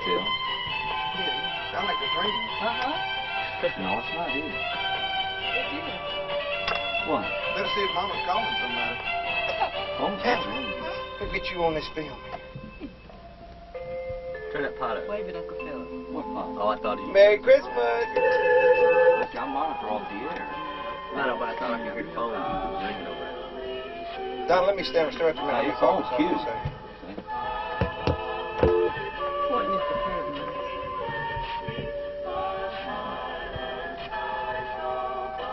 tell. Sound like a dream. No, it's not, is it? It is. What? Better see if Mama's calling somebody. Oh, Catherine, go get you on this film. turn that pot up. Wave it, Uncle Philip. What pot? Oh, I thought he... Merry Christmas. Look, I'll monitor off the air. I know, but I thought I could hear the phone ringing over there. Don, let me stand and stare at the man. Your phone's cute. What, Mr. Fairman?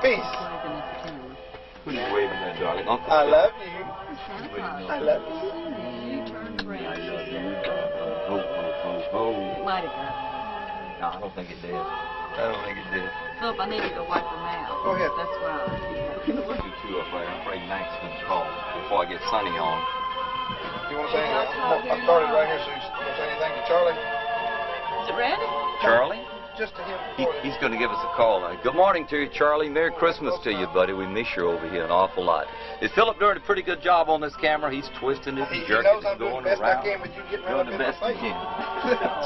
Peace. Who's waving there, darling? Uncle I Phil. love you. Santa Claus. I love you. You turned around. Ho, ho, ho, ho. It might have got No, I don't think it did. I don't think it did. Philip, I need you to wipe them out. Go ahead. That's right. Look at you up there. I'm afraid Max is going to call before I get Sonny on. You want to say anything? I started right here, so you want to say anything to Charlie? Is it ready? Charlie? Just to him. He's going to give us a call. Good morning to you, Charlie. Merry Christmas to you, buddy. We miss you over here an awful lot. Is Philip doing a pretty good job on this camera? He's twisting it and jerking knows it I'm and doing going the best around. I can with you getting right Doing up the in my best you face. can.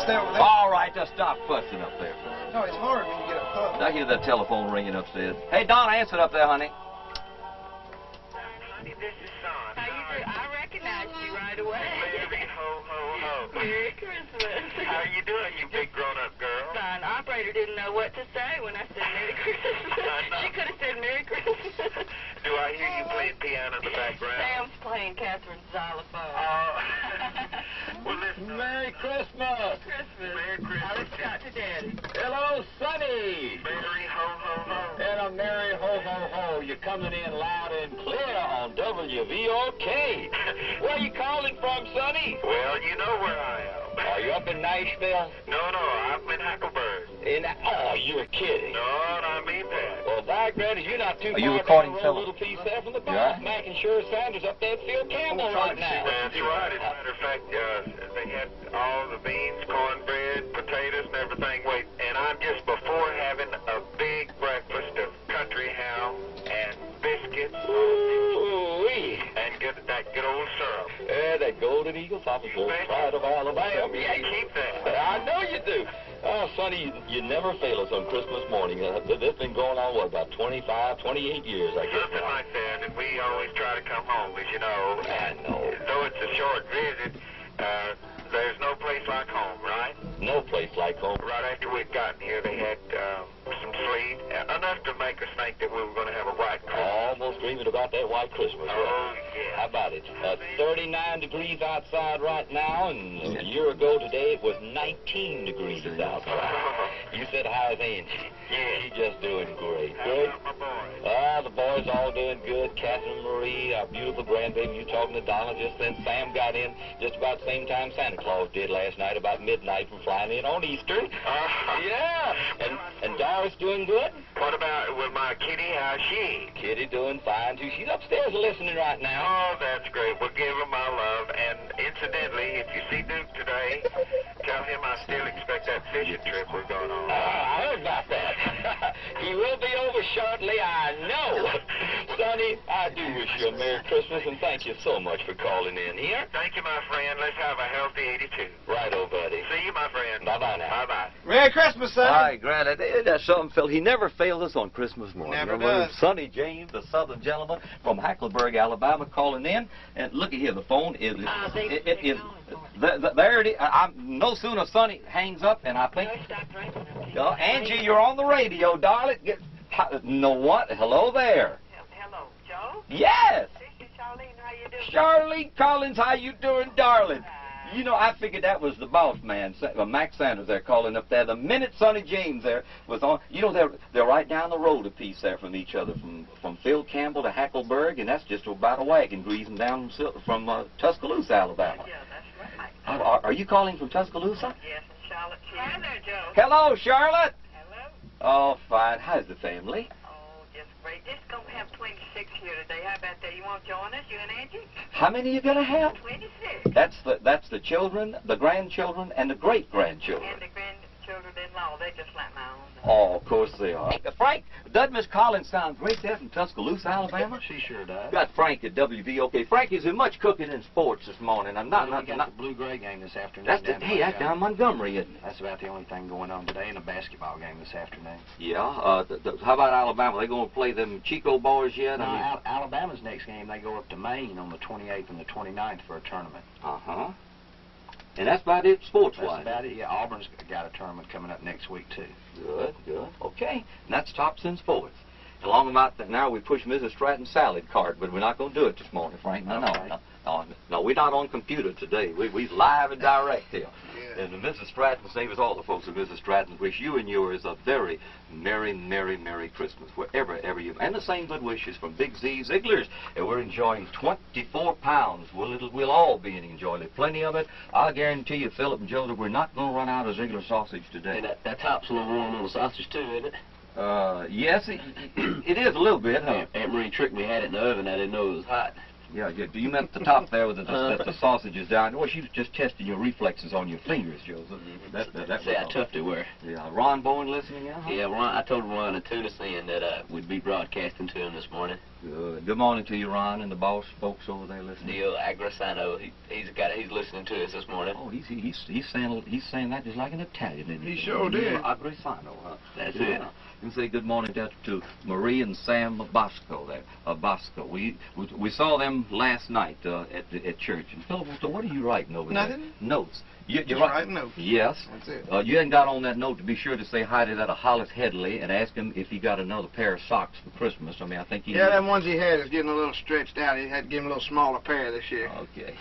Stay over there. All right, just stop fussing up there. No, it's hard when you get a pup. I hear that telephone ringing upstairs. Hey, Don, answer it up there, honey. Honey, this is Son. How you do? I recognized you right away. Merry ho, ho, ho. Merry Christmas. How are you doing, you big grown-up girl? The operator didn't know what to say when I said Merry Christmas. She could have said Merry Christmas. Do I hear you playing piano in the background? Sam's playing Catherine's xylophone. Well, listen. Merry Christmas! Merry Christmas. I'll let's talk to Daddy. Hello, Sonny! Merry ho, ho, ho. And a merry ho-ho-ho. You're coming in loud and clear on WVOK. Where are you calling from, Sonny? Well, you know where I am. Are you up in Nashville? No, I'm in Hackleburg. Oh, you're kidding. No, I mean that. Well, by granted, you're not too Are you far recording, down the road, Philip? a little piece there from the boss. Yeah. Mac and Sure Sanders up there at Phil Campbell right now. That's right. As a matter of fact, they had all the beans, cornbread, potatoes, and everything. Wait, and I'm just before having a big breakfast of country ham and biscuits. Ooh-wee. And that good old syrup. Yeah, that Golden Eagle off of the pride of Alabama. Yeah, keep that. I know you do. Oh, Sonny, you never fail us on Christmas morning. This been going on, what, about 25, 28 years, I guess Something now. like that, and we always try to come home, as you know. I know. Though it's a short visit, there's no place like home, right? No place like home. Right after we'd gotten here, they had some sleet, enough to make us think that we were going to have a white Christmas. Almost dreaming about that white Christmas. Oh, yeah. How about it? 39 degrees outside right now, and a year ago today it was 19 degrees outside. You said how's Angie? Yeah. She's just doing great. How Great. about my boys? The boys all doing good. Catherine Marie, our beautiful grandbaby, you talking to Donna just then. Sam got in just about the same time Santa Claus did last night, about midnight from flying in on Easter. Yeah. And Doris doing good? What about with my kitty? How's she? Kitty doing fine, too. She's upstairs listening right now. Oh, that's great. We'll give her my love. And incidentally, if you see Duke today, tell him I still expect that fishing trip we're going on. I heard about that. He will be over shortly, I know. Sonny, I do wish you a Merry Christmas, and thank you so much for calling in here. Thank you, my friend. Let's have a healthy 82. Righto, buddy. See you, my friend. Bye-bye now. Bye-bye. Merry Christmas, son. Hi, Granny. That's something, Phil. He never failed us on Christmas morning. Never Remember does. Sonny James, the southern gentleman from Hackleburg, Alabama, calling in. And look at here, the phone is... There it is. No sooner Sonny hangs up, and I think... Angie, you're on the radio, darling. Know what? Hello there. Hello, Joe? Yes. This is Charlene. How you doing? Charlene Collins, how you doing, darling? You know, I figured that was the boss man, Max Sanders there, calling up there. The minute Sonny James there was on, you know, they're right down the road a piece there from each other, from Phil Campbell to Hackleburg, and that's just about a wagon greasing down from Tuscaloosa, Alabama. Yeah, that's right. Are you calling from Tuscaloosa? Yes, and Charlotte. Hi there, Joe. Hello, Charlotte. Hello. Oh, fine. How's the family? Oh, just great. Just gonna have 26 here today. How about that? You want to join us, you and Angie? How many are you going to have? 26. That's the children, the grandchildren, and the great-grandchildren. And the children-in-law. They're just like my own. Oh, of course they are. Frank, doesn't Miss Collins sound great there from Tuscaloosa, Alabama? She sure does. Got Frank at WVOK. Frank, is there much cooking in sports this morning? I'm not. We got the blue-gray game this afternoon. That's that's down in Montgomery, isn't it? That's about the only thing going on today, and a basketball game this afternoon. Yeah. How about Alabama? They going to play them Chico boys yet? No, Alabama's next game, they go up to Maine on the 28th and the 29th for a tournament. Uh-huh. And that's about it sports-wise? That's about it, yeah. Auburn's got a tournament coming up next week, too. Good, good. Okay. And that's tops in sports. Along about that, now we push Mrs. Stratton's salad cart, but we're not going to do it this morning, Frank. No, okay. no, we're not on computer today. We're live and direct here. Yeah. And Mrs. Stratton, same as all the folks at Mrs. Stratton, wish you and yours a very merry, merry, merry Christmas, wherever you. And the same good wishes from Big Z Ziegler's. And we're enjoying 24 pounds. We'll all be enjoying it. Plenty of it. I guarantee you, Philip and Joseph, we're not going to run out of Ziegler sausage today. And that top's a little warm on the sausage, too, isn't it? Yes, it is a little bit, huh? Aunt Marie tricked me, had it in the oven. I didn't know it was hot. Yeah, you meant the top there with the sausage is down. Well, she was just testing your reflexes on your fingers, Joseph. That's how tough they were. Yeah, Ron Bowen listening in? Huh? Yeah, Ron, I told Ron and tune us in that we'd be broadcasting to him this morning. Good. Good morning to you, Ron, and the boss folks over there listening. Neil Agrasano, he's listening to us this morning. Oh, he's saying that just like an Italian, isn't he? He sure did. Agrasano, huh? That's it. You can say good morning to Marie and Sam Bosco there. Bosco. We saw them last night at church. And Philip, so what are you writing over there? Nothing. Notes. You're writing notes. Yes. That's it. You hadn't got on that note to be sure to say hi to that Hollis Headley and ask him if he got another pair of socks for Christmas. I mean, I think he... Yeah, them ones he had is getting a little stretched out. He had to give him a little smaller pair this year. Okay.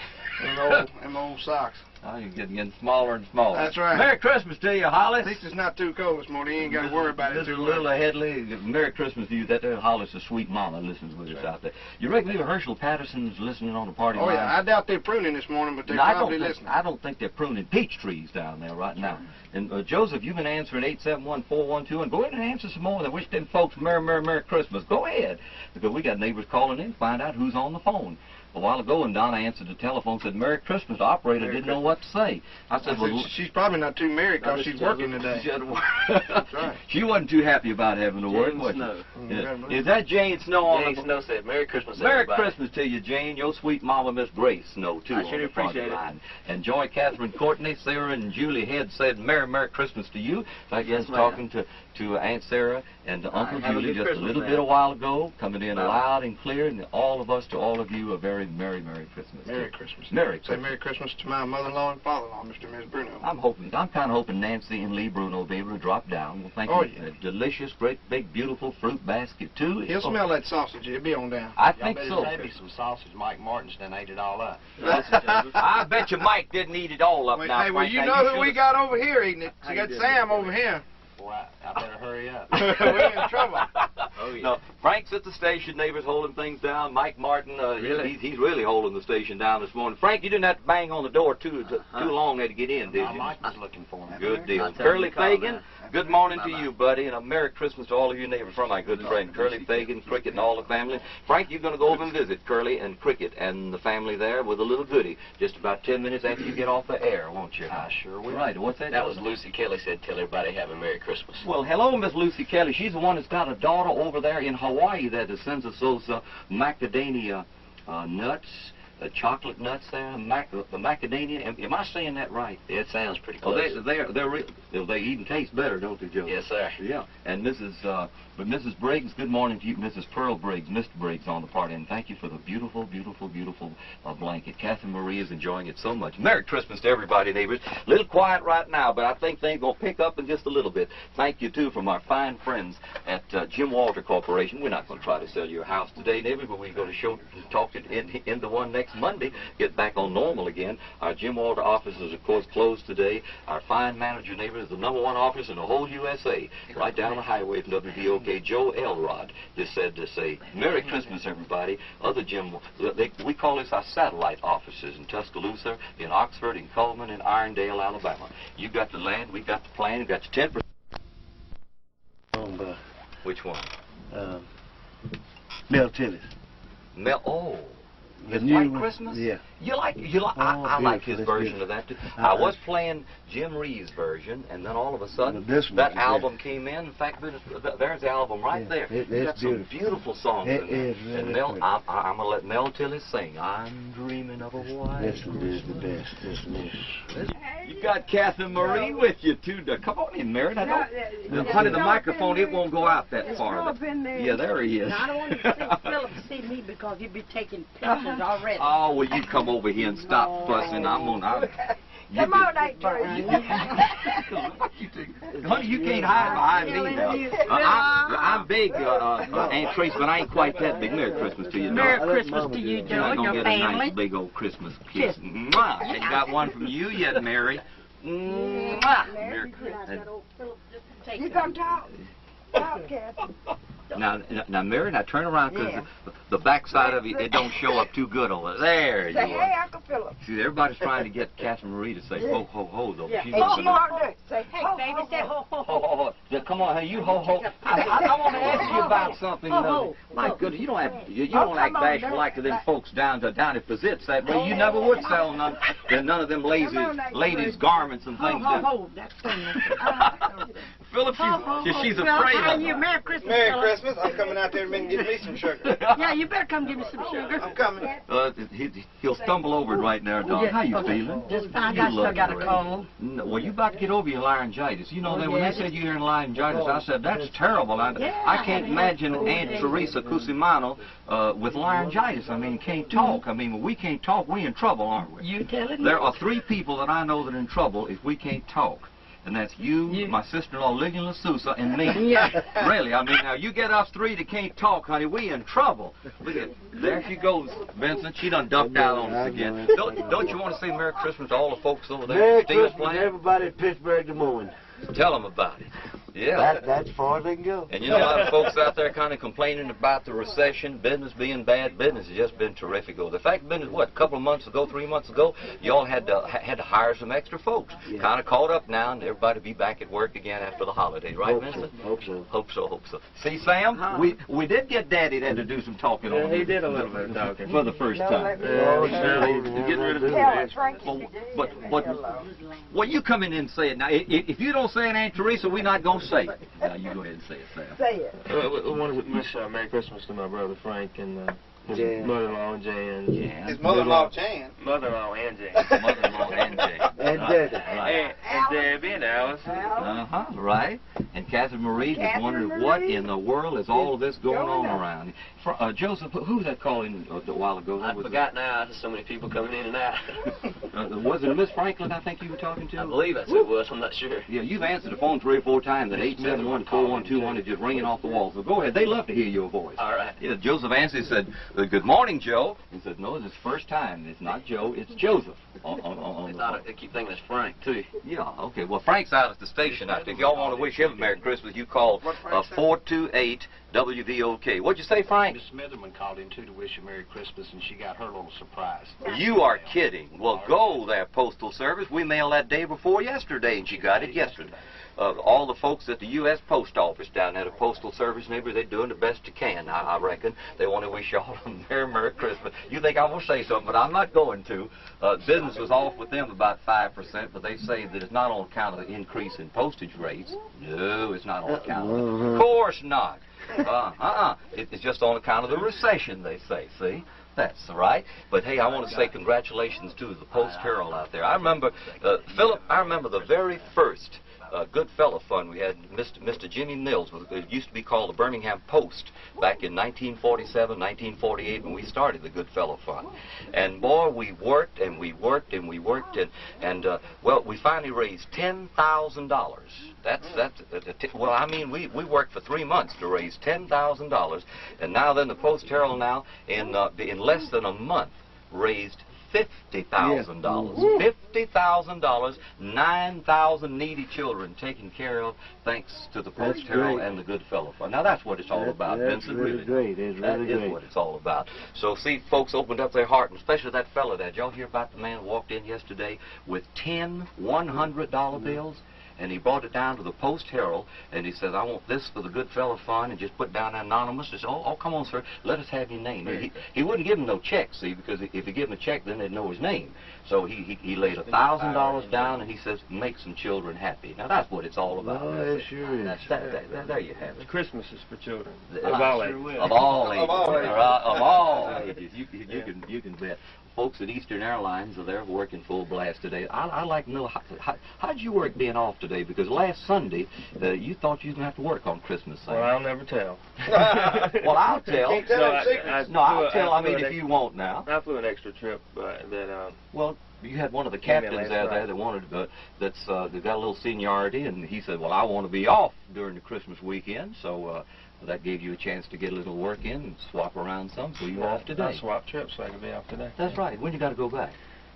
Them old socks. Oh, you're getting smaller and smaller. That's right. Merry Christmas to you, Hollis. At least it's not too cold this morning. You ain't got to worry about it Mr. too Little much. Headley, Merry Christmas to you. That there Hollis, the sweet mama, listens with us out there. You reckon even Herschel Patterson's listening on the party line? Oh, yeah. I doubt they're pruning this morning, but they're No, probably listening. I don't think they're pruning peach trees down there right now. And Joseph, you've been answering 871-412, and go ahead and answer some more. They wish them folks Merry, Merry, Merry Christmas. Go ahead, because we got neighbors calling in to find out who's on the phone. A while ago, and Donna answered the telephone, said, Merry Christmas. The operator didn't know what to say. I said, well, she's probably not too merry because she's working today. That's right. She wasn't too happy about having to work, was she? Yeah. Is that Jane Snow on Jane Snow said, Merry Christmas, Merry everybody. Christmas to you, Jane. Your sweet mama, Miss Grace Snow, too. I sure appreciate it. And Joy, Catherine, Courtney, Sarah, and Julie Head said, Merry, Merry Christmas to you. I guess talking to Aunt Sarah and Uncle Julie just a little bit a while ago, coming in loud and clear, and all of us to all of you a very Merry, Merry Christmas. Merry Christmas. Merry Christmas. Say Merry Christmas to my mother-in-law and father-in-law, Mr. and Ms. Bruno. I'm kind of hoping Nancy and Lee Bruno will be able to drop down. Well, thank you. A delicious, great, big, beautiful fruit basket, too. He'll smell that sausage. It'll be on down. I think so. Maybe some sausage. Mike Martin's done ate it all up. I bet you Mike didn't eat it all up now. Hey, well, you know who we got over here eating it. You got Sam over here. Boy, I better hurry up. We're in trouble. Oh, yeah. No, Frank's at the station, neighbors holding things down. Mike Martin, he's really holding the station down this morning. Frank, you didn't have to bang on the door too long there to get in, did you? Mike was looking for me. Good deal. Curly Fagan, good morning to you, buddy, and a Merry Christmas to all of you neighbors from my good friend Curly Fagan, Cricket, and all the family. Frank, you're going to go over and visit Curly and Cricket and the family there with a little goodie just about 10 minutes after you get off the air, won't you? I sure will. Right, what's that? That was Lucy Kelly said, tell everybody have a Merry Christmas. Well, hello, Miss Lucy Kelly. She's the one that's got a daughter over there in Hawaii that sends us those macadamia nuts, chocolate nuts there, the macadamia. Am I saying that right? It sounds pretty close. They even taste better, don't they, Joe? Yes, sir. Yeah. And Mrs. Briggs, good morning to you, Mrs. Pearl Briggs, Mr. Briggs on the party, and thank you for the beautiful, beautiful, beautiful blanket. Catherine Marie is enjoying it so much. Merry Christmas to everybody, neighbors. A little quiet right now, but I think things going to pick up in just a little bit. Thank you, too, from our fine friends at Jim Walter Corporation. We're not going to try to sell you a house today, neighbors, but we're going to talk it into one next Monday, get back on normal again. Our Jim Walter office is, of course, closed today. Our fine manager, neighbor, is the #1 office in the whole USA, right down the highway from WVOK. Joe Elrod just said to say, Merry Christmas, everybody. Other Jim, we call this our satellite offices in Tuscaloosa, in Oxford, in Cullman, in Irondale, Alabama. You got the land, we got the plan, we got your 10%. Which one? Mel Tillis. Oh. The It's new White one? Christmas? Yeah. I like his version of that too. I was playing Jim Reeves' version, and then all of a sudden that album came in. In fact, there's the album right there. It's got some beautiful songs in there. And Mel, I'm gonna let Mel Tillis sing. I'm dreaming of a white. This one is the best. This one is. You got Catherine Marie with you too. Come on in, Mary. Honey, the microphone, it won't go out that far. Yeah, there he is. I don't want to see Philip see me because you'd be taking pictures already. Oh, well, you come over here and stop fussing. I'm on. Come on, Aunt Tracy. Honey, you can't hide behind me now. I'm big, Aunt Tracy, but I ain't quite that big. Merry Christmas to you. Merry Christmas to you, Joe, and your family. A nice big old Christmas kiss. Mwah. Ain't got one from you yet, Mary. Mwah. Merry Christmas. You come talk. Talk, Kathy. Now, Mary, now turn around because the backside of you, it don't show up too good over there. You say, hey, Uncle Philip. See, everybody's trying to get Catherine Marie to say ho, ho, ho, though. Yeah. She won't do it. Say, hey, baby, say ho, ho, ho. Come on, hey, you ho, ho. I want to ask you about something. My goodness, you don't act bashful like them folks down at Fazit's that way. You never would sell none of them ladies' garments and things. Ho, that's Philip, she's afraid of you. Merry Christmas. Merry Christmas. I'm coming out there and get me some sugar. Yeah, you better come give me some sugar. I'm coming. He'll stumble over it right now, Don. How you feeling? Just fine. I still got a cold. No, well, you about to get over your laryngitis. You know that when they said you had laryngitis, I said, that's terrible. I can't imagine Aunt Teresa Cusimano with laryngitis. I mean, can't talk. I mean, when we can't talk, we in trouble, aren't we? You telling me? There are 3 people that I know that are in trouble if we can't talk. And that's you, my sister-in-law, Lillian LaSousa, and me. Yeah. Really, I mean, now, you get us 3 that can't talk, honey, we in trouble. Look at, there she goes, Vincent. She done ducked out on us again. Don't you want to say Merry Christmas to all the folks over there? Merry Christmas to everybody in Pittsburgh Des Moines. Tell them about it. Yeah. That's as far as they can go. And you know, a lot of folks out there kind of complaining about the recession, business being bad. Business has just been terrific. The fact business, what, a couple of months ago, 3 months ago, y'all had to hire some extra folks. Yeah. Kind of caught up now, and everybody be back at work again after the holidays, right, Vincent? Hope so. Hope so. See, Sam, we did get Daddy there to do some talking on. He did a little bit of talking. For the first time. Getting rid of well, you come in and say it. Now, if you don't say it, Aunt Teresa, we're not going to say it. Now, you go ahead and say it, Sam. Say it. I want to wish Merry Christmas to my brother Frank and his mother-in-law Jan. Yeah. His mother-in-law Jan. Mother-in-law and Jan. Mother-in-law and Jan. And Debbie. Right. And Debbie and Alice. Right. And Catherine Marie just wondered what in the world is all of this going on around. Joseph, who was that calling a while ago? I forgot now. There's so many people coming in and out. Was it Miss Franklin I think you were talking to? I believe that's who it was. I'm not sure. Yeah, you've answered the phone 3 or 4 times at 871-4121 is just ringing off the walls. So go ahead. They love to hear your voice. All right. Yeah, Joseph answered said, good morning, Joe. He said, no, it's his first time. It's not Joe, it's Joseph. They keep thinking it's Frank, too. Yeah, okay. Well, Frank's out at the station. If y'all want to wish him a Merry Christmas, you call 428 WVOK. What'd you say, Frank? Miss Smitherman called in, too, to wish you Merry Christmas, and she got her little surprise. You are kidding. Well, go there, Postal Service. We mailed that day before yesterday, and she got it yesterday. All the folks at the U.S. Post Office down at the Postal Service neighbor, they're doing the best they can, I reckon. They want to wish y'all a Merry Christmas. You think I'm going to say something, but I'm not going to. Business was off with them about 5%, but they say that it's not on account of the increase in postage rates. No, it's not on account of it. Of course not. It's just on account of the recession, they say, see? That's right. But, hey, I want to say congratulations to the Post Herald out there. I remember, Philip, I remember the very first Good Fellow Fund we had, Mr. Jimmy Mills. It used to be called the Birmingham Post back in 1947, 1948 when we started the Good Fellow Fund. And, boy, we worked and we worked and we worked and well, we finally raised $10,000. Well, I mean, we worked for 3 months to raise $10,000, and now then the Post Herald now in less than a month raised $50,000. $50,000, 9,000 needy children taken care of thanks to the Post Herald and the Good Fellow Fund. Now that's what it's all about, Vincent. Really great. It's really great. That is what it's all about. So see, folks opened up their heart, and especially that fellow there. Did y'all hear about the man who walked in yesterday with 10 $100 bills? and he brought it down to the Post-Herald, and he says, I want this for the good fellow fund, and just put down anonymous. He said, oh, come on, sir, let us have your name. He wouldn't give him no check, see, because if he gave him a check, then they'd know his name. So he laid $1,000 down, and he says, make some children happy. Now, that's what it's all about. Oh, it sure is. There you have it. Christmas is for children. Of all ages. Of all ages. Of all ages. You can bet. Folks at Eastern Airlines are there working full blast today. I'd like to know, how'd you work being off today? Because last Sunday, you thought you was going to have to work on Christmas Sunday. Well, I'll never tell. Well, I'll tell. Can't tell them secrets. I'll tell, if you won't now. I flew an extra trip Well, you had one of the captains there that wanted, that got a little seniority, and he said, well, I want to be off during the Christmas weekend, so that gave you a chance to get a little work in and swap around some, so you're off today. I swapped trips so I could be off today. That's right. When you got to go back?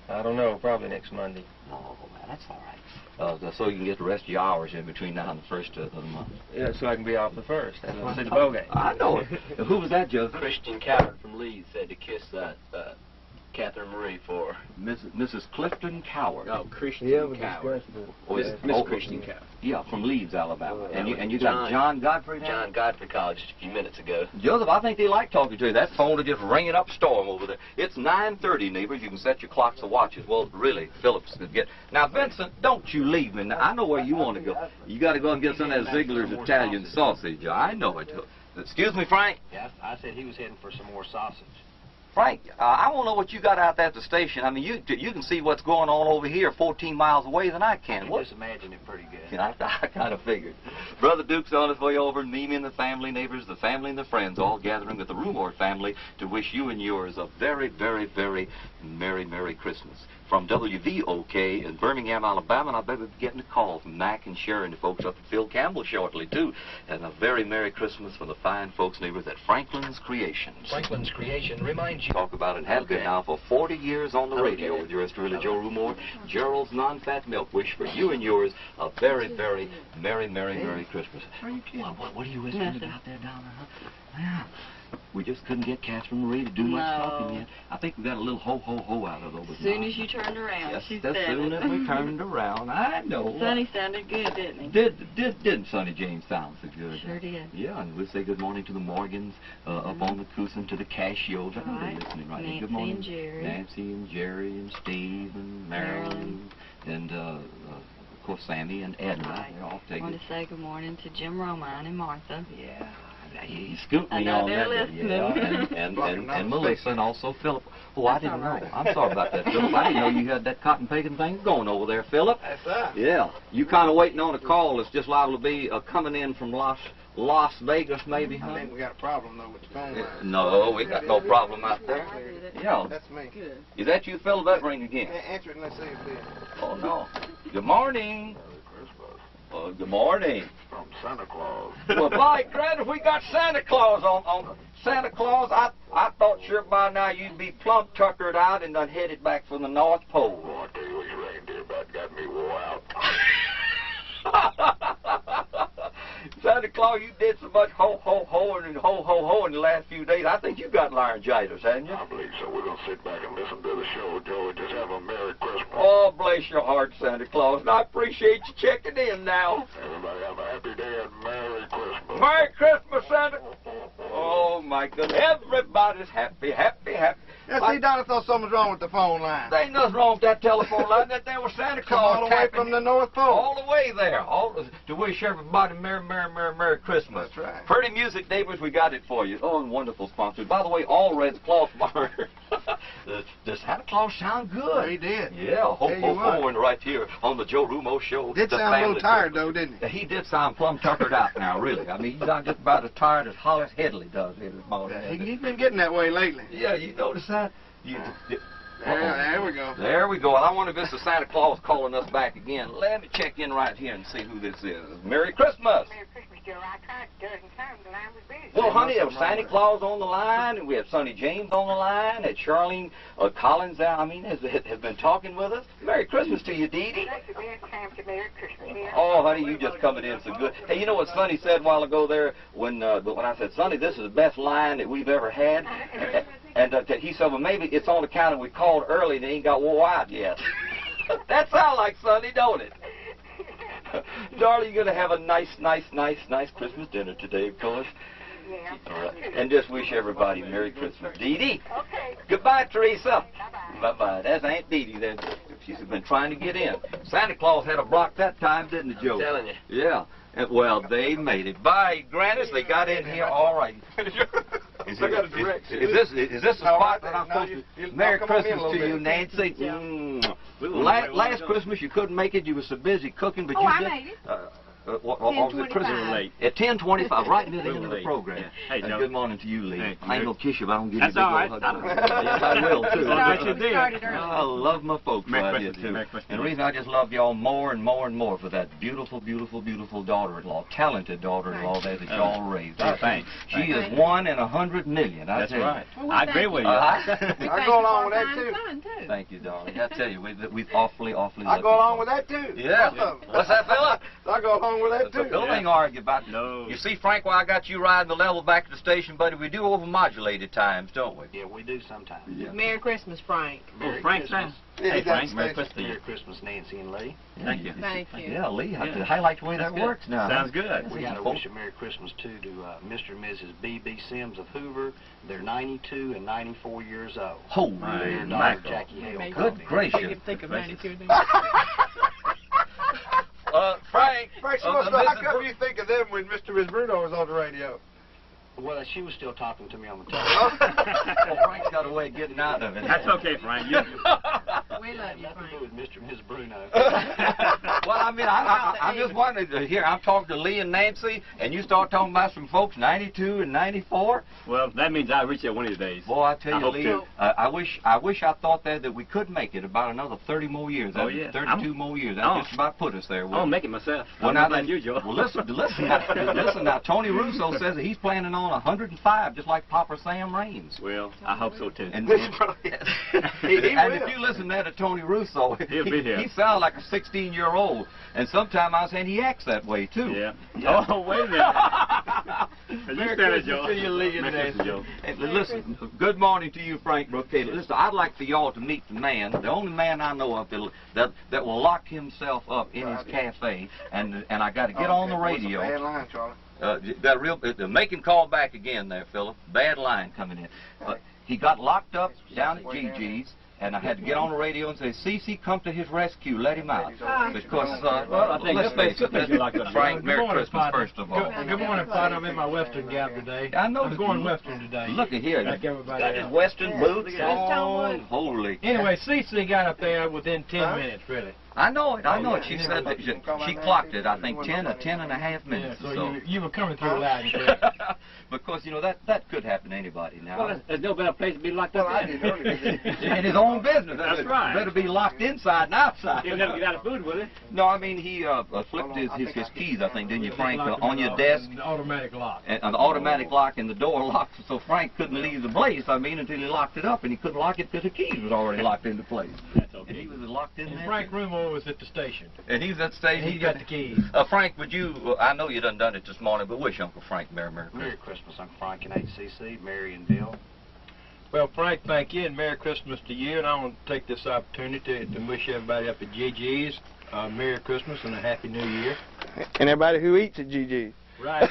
I don't know. Probably next Monday. Oh, man, that's all right. So you can get the rest of your hours in between now and the first of the month. Yeah, so I can be off the first. And see the bowl game. I know it. Who was that, Joe? Christian Coward from Leeds said to kiss Catherine Marie for Mrs. Clifton Coward. No, Christian Coward. Miss Christian Coward. Yeah, from Leeds, Alabama. And you got John Godfrey now? John Godfrey called just a few minutes ago. Joseph, I think they like talking to you. That phone is just ringing up a storm over there. It's 9:30, neighbors. You can set your clocks or watches. Well, really, Phillips could get. Now, Vincent, don't you leave me. Now, I know where you want to go. You got to go and get some of that Ziegler's Italian sausage. I know it. Excuse me, Frank? Yeah, I said he was heading for some more sausage. Frank, I want to know what you got out there at the station. I mean, you can see what's going on over here 14 miles away than I can. I can just imagine it pretty good. I kind of figured. Brother Duke's on his way over, and Mimi and the family, neighbors, the family and the friends, all gathering with the Rumore family to wish you and yours a very, very, very Merry Christmas. From WVOK in Birmingham, Alabama, and I bet we'll be getting a call from Mac and Sharon, the folks up at Phil Campbell shortly, too. And a very Merry Christmas from the fine folks, neighbors, at Franklin's Creations. Franklin's Creation reminds you. Talk about it, have been now for 40 years on the radio with yours truly, Joe Rumore. Gerald's non-fat milk wish for you and yours a very, very Merry Christmas. Are you kidding? What are you whispering about there down there? Yeah. We just couldn't get Catherine Marie to do much talking yet. I think we got a little ho-ho-ho out of those. As soon as you turned around, yes, she said it. As soon as we turned around, I know. Sonny sounded good, didn't he? Didn't Sonny James sound so good? Sure did. Yeah, and we'll say good morning to the Morgans up on the Coosin, to the Cashios. I know they're listening right here. Good morning. And Jerry. Nancy and Jerry and Steve and Marilyn and of course Sammy and Edna. Right. They're all I taking. want to say good morning to Jim Romine and Martha. Yeah. He scooped me I know on they're that. listening. Yeah, and Melissa and also Philip. Oh, I didn't know. I'm sorry about that, Philip. I didn't know you had that cotton picking thing going over there, Philip. That's right. Yeah. You kind of waiting on a call that's just liable to be coming in from Las Vegas, maybe, huh? I think we got a problem, though, with the phone line. No, we got no problem out there. Yeah. That's me. Good. Is that you, Philip? That ring again. Answer it and let's see if it is. Oh, no. Good morning. Good morning. From Santa Claus. Well, by God, if we got Santa Claus on Santa Claus, I thought sure by now you'd be plumb tuckered out and done headed back from the North Pole. Oh, I tell you what, your reindeer about got me wore out. Santa Claus, you did so much ho-ho-ho and ho-ho-ho in the last few days. I think you got laryngitis, haven't you? I believe so. We're going to sit back and listen to the show, Joe, and just have a Merry Christmas. Oh, bless your heart, Santa Claus. And I appreciate you checking in now. Everybody have a happy day and Merry Christmas. Merry Christmas, Santa. Oh, my goodness. Everybody's happy. Yeah, see, Don, I thought something was wrong with the phone line. There ain't nothing wrong with that telephone line. That there was Santa Come Claus all the way tapping from the North Pole. all the way there. To wish everybody Merry Christmas. That's right. Pretty music, neighbors, we got it for you. Oh, and wonderful sponsors. By the way, all Red's Claus bar. Does Santa Claus sound good? Well, he did. Yeah, ho, and right here on the Joe Rumore Show. Did sound a little tired, though, didn't he? He did sound plumb tuckered out now, really. I mean, he's not just about as tired as Hollis Headley does here this morning. He's been getting that way lately. Yeah, you notice that? There we go. There we go. And I wonder if this is Santa Claus calling us back again. Let me check in right here and see who this is. Merry Christmas. Merry Christmas, Joe. I tried during time. The line was busy. Well, honey, there was Santa Claus on the line, and we have Sonny James on the line, and Charlene Collins, has been talking with us. Merry Christmas to you, Dee Dee. That's the best time to Merry Christmas here. Oh, honey, you just coming in so good. Hey, you know what Sonny said a while ago there when I said, Sonny, this is the best line that we've ever had? And he said, well, maybe it's on account of we called early and they ain't got wore out yet. That sounds like Sonny, don't it? Darling, you're going to have a nice Christmas dinner today, of course. Yeah. All right. And just wish everybody Merry Christmas. Dee Dee. Okay. Goodbye, Teresa. Bye-bye. Bye-bye. That's Aunt Dee Dee there. She's been trying to get in. Santa Claus had a block that time, didn't he, Joe? I'm telling you. Yeah. And, well, they made it. Bye, Grannis. They got in here all right. Is this the spot that I'm supposed to... Merry Christmas to you, Nancy. Last Christmas you couldn't make it. You were so busy cooking, but you I did... made it. What was it? Christmas late. At 10:25, right near the end of the program. Yeah. Hey, Joe. Good morning to you, Lee. Hey, I ain't gonna kiss you if I don't give That's you a all big right. old hug. Yes, I will, too. We started early. I love my folks Merry right here, Christmas, too. Merry Christmas. And the reason I just love y'all more and more and more for that beautiful, beautiful, beautiful daughter-in-law, talented daughter-in-law there that y'all raised. Oh, thanks. She is 1 in 100 million, I That's tell you. right. Well, I agree with you. I go along with that, too. Thank you, darling. I tell you, we've awfully I lucky. go along with that, too. Yeah. Both of 'em. What's that, Philip? I go along with that, too. Phil ain't argue about it. No. You see, Frank, why I got you riding the level back at the station, buddy, we do overmodulate at times, don't we? Yeah, we do sometimes. Yeah. Merry Christmas, Frank. Merry Frank's Christmas. Yeah, Hey, he got Frank, the Merry station. Christmas to you. Merry Christmas, Nancy and Lee. Thank you. Thank you. Yeah, Lee, I Yeah. I like the way that That's good. works now. Sounds good. We got to wish a Merry Christmas, too, to Mr. and Mrs. B.B. Sims of Hoover. They're 92 and 94 years old. Holy Their daughter, mackerel. Jackie Hale. Good gracious. Think of 92. Frank. Frank, uh, how Mrs. come you think of them when Mr. and Miss Bruno was on the radio? Well, she was still talking to me on the telephone. Well, Frank's got a way of getting out of it. That's okay, Frank. You, We love you, Nothing to do Frank. with Mr. and Miss Bruno. Well, I mean, I'm just wondering, here, I'm talking to Lee and Nancy, and you start talking about some folks 92 and 94. well, that means I'll reach there one of these days. Boy, I tell I you, hope Lee, to. I wish I thought that we could make it about another 30 more years. Oh, That's yeah. 32 more years. That Oh. just about put us there. I'll make it myself. Well, I'm now not like then- you, Joe. Well, listen now. Tony Russo says that he's planning on 105, just like Papa Sam Raines. Well, I hope so, too. And, He and will. if you listen there to Tony Russo, He'll be here. he sounds like a 16-year-old. And sometimes I was saying he acts that way, too. Yeah. Oh, wait a minute. Merry stand Christmas Joe. to you, Lee and Merry Christmas, Nancy. Joe. Hey, listen, good morning to you, Frank Brookade. Listen, I'd like for y'all to meet the man, the only man I know of that will lock himself up in his cafe, and I got to get on the radio. Bad line, Charlie. Make him call back again there, Philip. Bad line coming in. He got locked up down at Gigi's, and I had to get on the radio and say, Cece, come to his rescue, let him out. Because, Well, I think let's face it, Frank, Merry Christmas, first of all. Good morning, partner. I'm in my Western gap today. I know. I'm going Western today. Look at here. Like everybody Got his else. Western boots Just on. Holy. Anyway, Cece got up there within 10 minutes, really. I know it. She said that she clocked it, I think, 10 and a half Yeah, minutes. so you were coming through loud and clear. Because, that could happen to anybody now. Well, there's no better place to be locked up in. In his own business. That's right. Better be locked inside and outside. He'll never get out of food, will he? No, I mean, he flipped his keys, I think, didn't you, Frank, on your desk? An automatic lock. And an automatic lock and the door locked, so Frank couldn't leave the place, until he locked it up, and he couldn't lock it because the keys was already locked into place. That's And okay. he was locked in And there. Frank Rumore was at the station. And he's at the stage. And he got the keys. Frank, would you, I know you done it this morning, but wish Uncle Frank Merry Christmas. Merry Christmas, Uncle Frank and HCC, Mary and Bill. Well, Frank, thank you, and Merry Christmas to you. And I want to take this opportunity to wish everybody up at GG's Merry Christmas and a Happy New Year. And everybody who eats at GG. Right.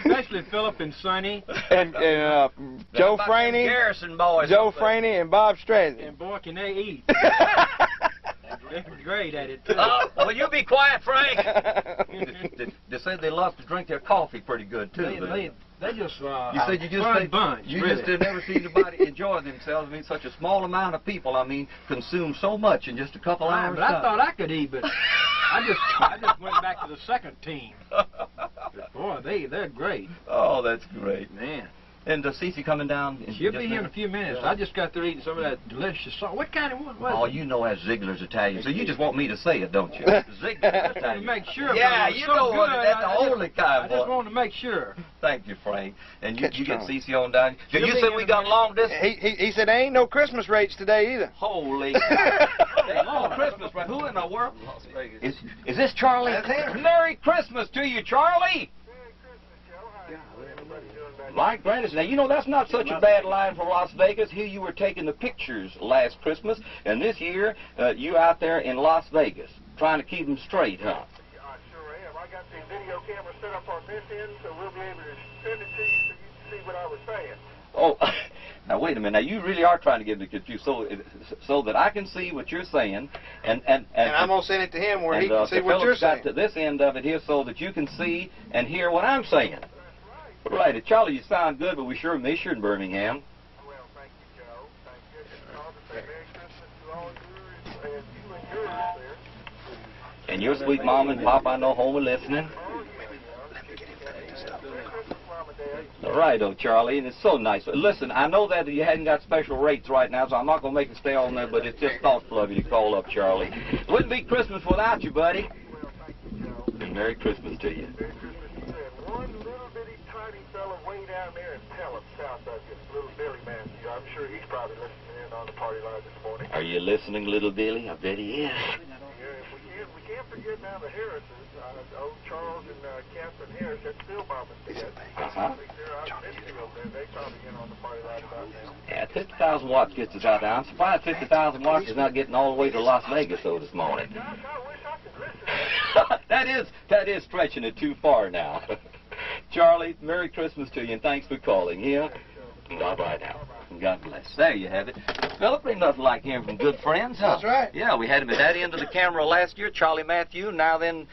especially Philip and Sonny. And Joe About them Franey, Garrison boys. Joe Franey, and Bob Stratton. And boy, can they eat. They're great at it, too. Will you be quiet, Frank? They said they love to drink their coffee pretty good, too. They just You said you just fun bunch, you really. just did never see anybody enjoy themselves. I mean, such a small amount of people. I mean, consume so much in just a couple hours. But I thought I could eat, but I just went back to the second team. Boy, they're great. Oh, that's great. Man. And Cece coming down? She'll be here in a few minutes. I just got through eating some of that delicious sauce. What kind of one was Oh, it? you know that's Ziegler's Italian. So you just want me to say it, don't you? Ziegler's Italian. Make sure. Yeah, but it was you so know what? good, That's the I just- only kind, I just boy. wanted to make sure. Thank you, Frank. And you Catch get strong. Cece on down. She'll You be said in we a got minute. long distance? He said there ain't no Christmas rates today either. Holy. Oh, Christmas, right? Who in the world? Is this Charlie? Merry Christmas to you, Charlie. Mike Grandison. Now, you know, that's not such a bad line for Las Vegas. Here you were taking the pictures last Christmas, and this year, you out there in Las Vegas. trying to keep them straight, huh? I sure am. I got the video camera set up on this end, so we'll be able to send it to you so you can see what I was saying. Oh, now wait a minute. Now you really are trying to get me confused, so that I can see what you're saying, and I'm gonna send it to him where he can see what you're saying. Got to this end of it here, so that you can see and hear what I'm saying. Right, Charlie, you sound good, but we sure miss you in Birmingham. Well, thank you, Joe. Thank you. Just called to say Merry Christmas to all yours and you and yours there. And your sweet mom and pop, I know, home are listening. All right, Charlie, and it's so nice. Listen, I know that you hadn't got special rates right now, so I'm not going to make you stay on there, but it's just thoughtful of you to call up, Charlie. Wouldn't be Christmas without you, buddy. Well, thank you, Joe. And Merry Christmas to you. Merry Christmas to you. And one little bitty tiny fella way down there in Pelham, south of you, little Billy Matthew. I'm sure he's probably listening in on the party line this morning. Are you listening, little Billy? I bet he is. Yeah, we can't forget now the Harrises. Old Charles and Catherine Harris, that's still bombing dead. Uh-huh. They're out in Midfield there. They probably in on the party line about now. Yeah, 50,000 watts gets us out there. I'm surprised 50,000 watts is not getting all the way to Las Vegas, though, this morning. Gosh, I wish I could listen. that is stretching it too far now. Charlie, Merry Christmas to you, and thanks for calling. Yeah? Bye-bye now. God bless. There you have it. Philip, ain't nothing like hearing from good friends, huh? That's right. Yeah, we had him at that end of the camera last year, Charlie Matthew. Now then,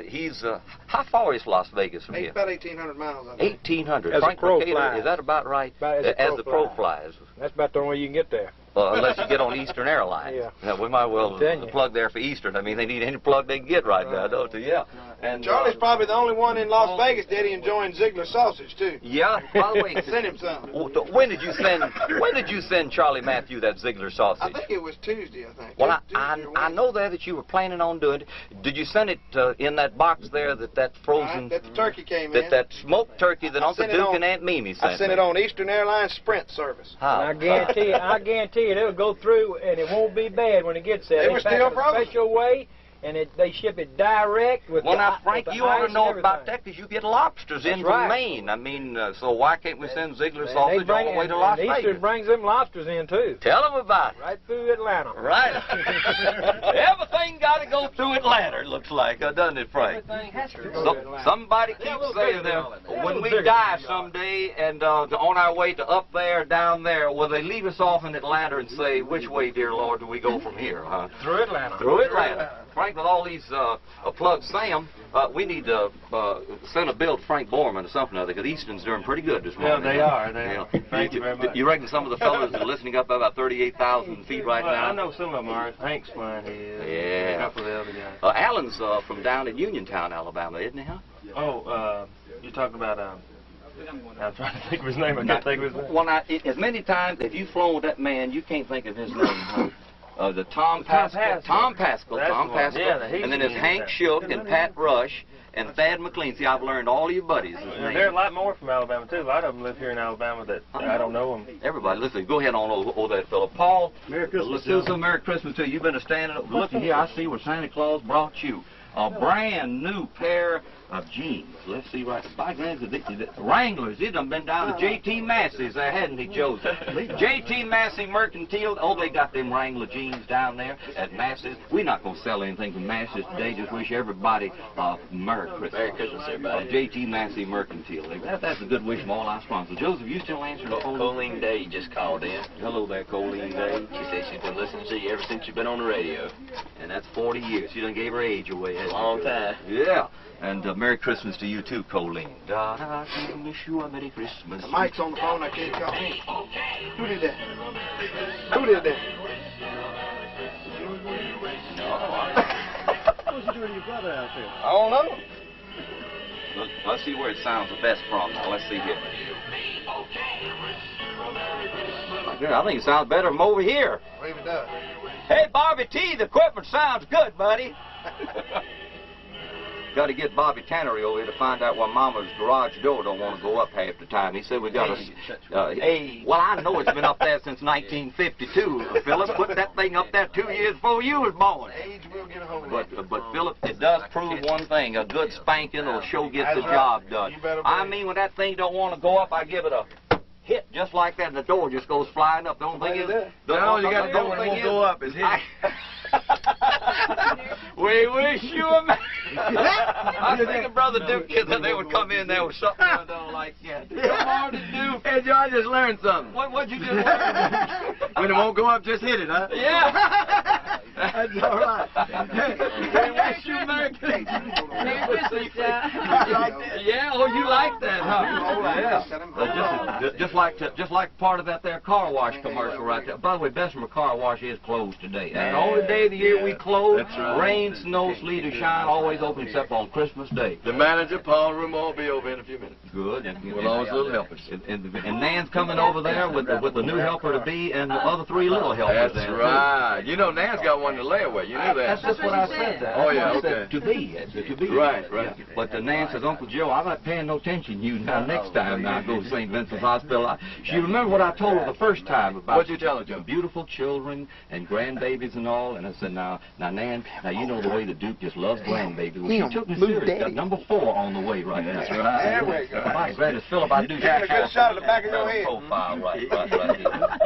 he's, how far is Las Vegas from here? About 1,800 miles. I think. 1,800. As Frank a crow Mercator, flies. is that about right? About as the crow flies. That's about the only way you can get there. Unless you get on Eastern Airlines. Yeah. We might well I'm plug there for Eastern. I mean, they need any plug they can get right now, don't they? Yeah. And Charlie's probably the only one in Las Vegas, Daddy, enjoying Ziegler sausage too. Yeah. By the way, Send him some. When did you send Charlie Matthew that Ziegler sausage? I think it was Tuesday. I think. Well, Tuesday or I Wednesday. know that you were planning on doing it. Did you send it in that box there that frozen? Right, that the turkey came in. That smoked turkey that Uncle sent it Duke on- and Aunt Mimi sent I sent me. it on Eastern Airlines Sprint service. How? And I guarantee you, it'll go through, and it won't be bad when it gets there. They were pack still it a frozen. special way, and they ship it direct with Well, the, now, Frank, with the you ought ice to know and about everything. that because you get lobsters in That's from right. Maine. I mean, so why can't we send Ziegler And sausage they bring, all the way to and Las Eastern Vegas? brings them lobsters in, too. Tell them about it. Right through Atlanta. Right. Everything got to go through Atlanta, it looks like, doesn't it, Frank? Everything has to go So, through Atlanta. somebody Yeah, a keeps little saying bigger that than all that. when Yeah, a we little die bigger. someday and on our way to up there, down there, will they leave us off in Atlanta and say, which way, dear Lord, do we go from here? Huh? Through Atlanta. Through Atlanta. Frank, with all these plugs, Sam, we need to send a bill to Frank Borman or something or other, because Easton's doing pretty good this morning. they are. They are. Thank you very much. You reckon some of the fellas are listening up about 38,000 feet right Well, now? I know some of them are. Hank's flying here. Yeah. A couple of the other guys. Alan's from down in Uniontown, Alabama, isn't he, huh? Oh, you're talking about, I'm trying to think of his name. I can't think of his name. Well, as many times as you've flown with that man, you can't think of his name, huh? The Tom Pascal. Tom Pascal. That's Tom the one. Pascal. Yeah, and then there's Hank Shook and Pat Rush and Thad McLean. See, I've learned all your buddies' names. There are a lot more from Alabama, too. A lot of them live here in Alabama that I don't know them. Everybody, listen, go ahead on over that fellow. Paul, Merry Christmas, let's do some Merry Christmas to you. You've been a standing up. Look here, I see where Santa Claus brought you a brand new pair of jeans. Let's see right. By grand, the Wranglers. He done been down to J.T. Massey's there, hadn't he, Joseph? J.T. Massey Mercantile. Oh, they got them Wrangler jeans down there at Massey's. We're not going to sell anything from Massey's today. Just wish everybody Merry Christmas. Merry Christmas, everybody. J.T. Massey Mercantile. That's a good wish from all our sponsors. Joseph, you still answering the phone? Colleen Day just called in. Hello there, Colleen Day. She said she's been listening to you ever since you've been on the radio. And that's 40 years. She done gave her age away. hasn't Long she? time. Yeah. And Merry Christmas to you too, Colleen. Da-da, wish you a Merry Christmas. The mic's on the phone. I can't call him. Who did that? Who did that? What's he doing to your brother out there? I don't know. Let's see where it sounds the best from. Now, let's see here. I think it sounds better from over here. I believe it does. Hey, Bobby T, the equipment sounds good, buddy. Got to get Bobby Tannery over here to find out why Mama's garage door don't want to go up half the time. He said we got to. Well, I know it's been up there since 1952, Philip. Put that thing up there 2 years before you was born. Age will get a hold of But Philip, it does prove one thing: a good spanking will sure get the That's right. job done. You better I believe mean, when that thing don't want to go up, I give it a hit just like that, and the door just goes flying up. The only thing is, All you got to do when it won't go up is hit it. We wish you a I think Brother Duke kids that they would come in there with something I don't like. Yeah, come on to do. Hey, Joe, I just learned something. What'd you just learn? When it won't go up, just hit it, huh? Yeah. That's all right. We wish you Merry Christmas. Merry Christmas, Yeah, oh, you like that, huh? Yeah. Just like part of that there car wash commercial right there. By the way, Bessemer Car Wash is closed today. And the only day of the year we close, rain, snow, sleet, or shine, always open except on Christmas Day. The manager, Paul Rumore, will be over in a few minutes. Good. We'll always little helpers. And Nan's coming over there with the new helper to be and the other 3 little helpers. That's right. You know, Nan's got one to layaway. You knew that. That's just what I said. Oh, yeah, okay. To be. Right. Yeah. But Nan says, Uncle Joe, I'm not paying no attention to you now. Next time now I go to St. Vincent's Hospital. She remembered what I told her the first time about What'd you tell her, Joe? Beautiful children and grandbabies and all. And I said, now, Nan, you know the way the Duke just loves grandbabies. Well, she took me serious. Got number 4 on the way right now. That's right. There we go. My goodness, Philip, I do Got a good shot of the back of your head. Profile right here.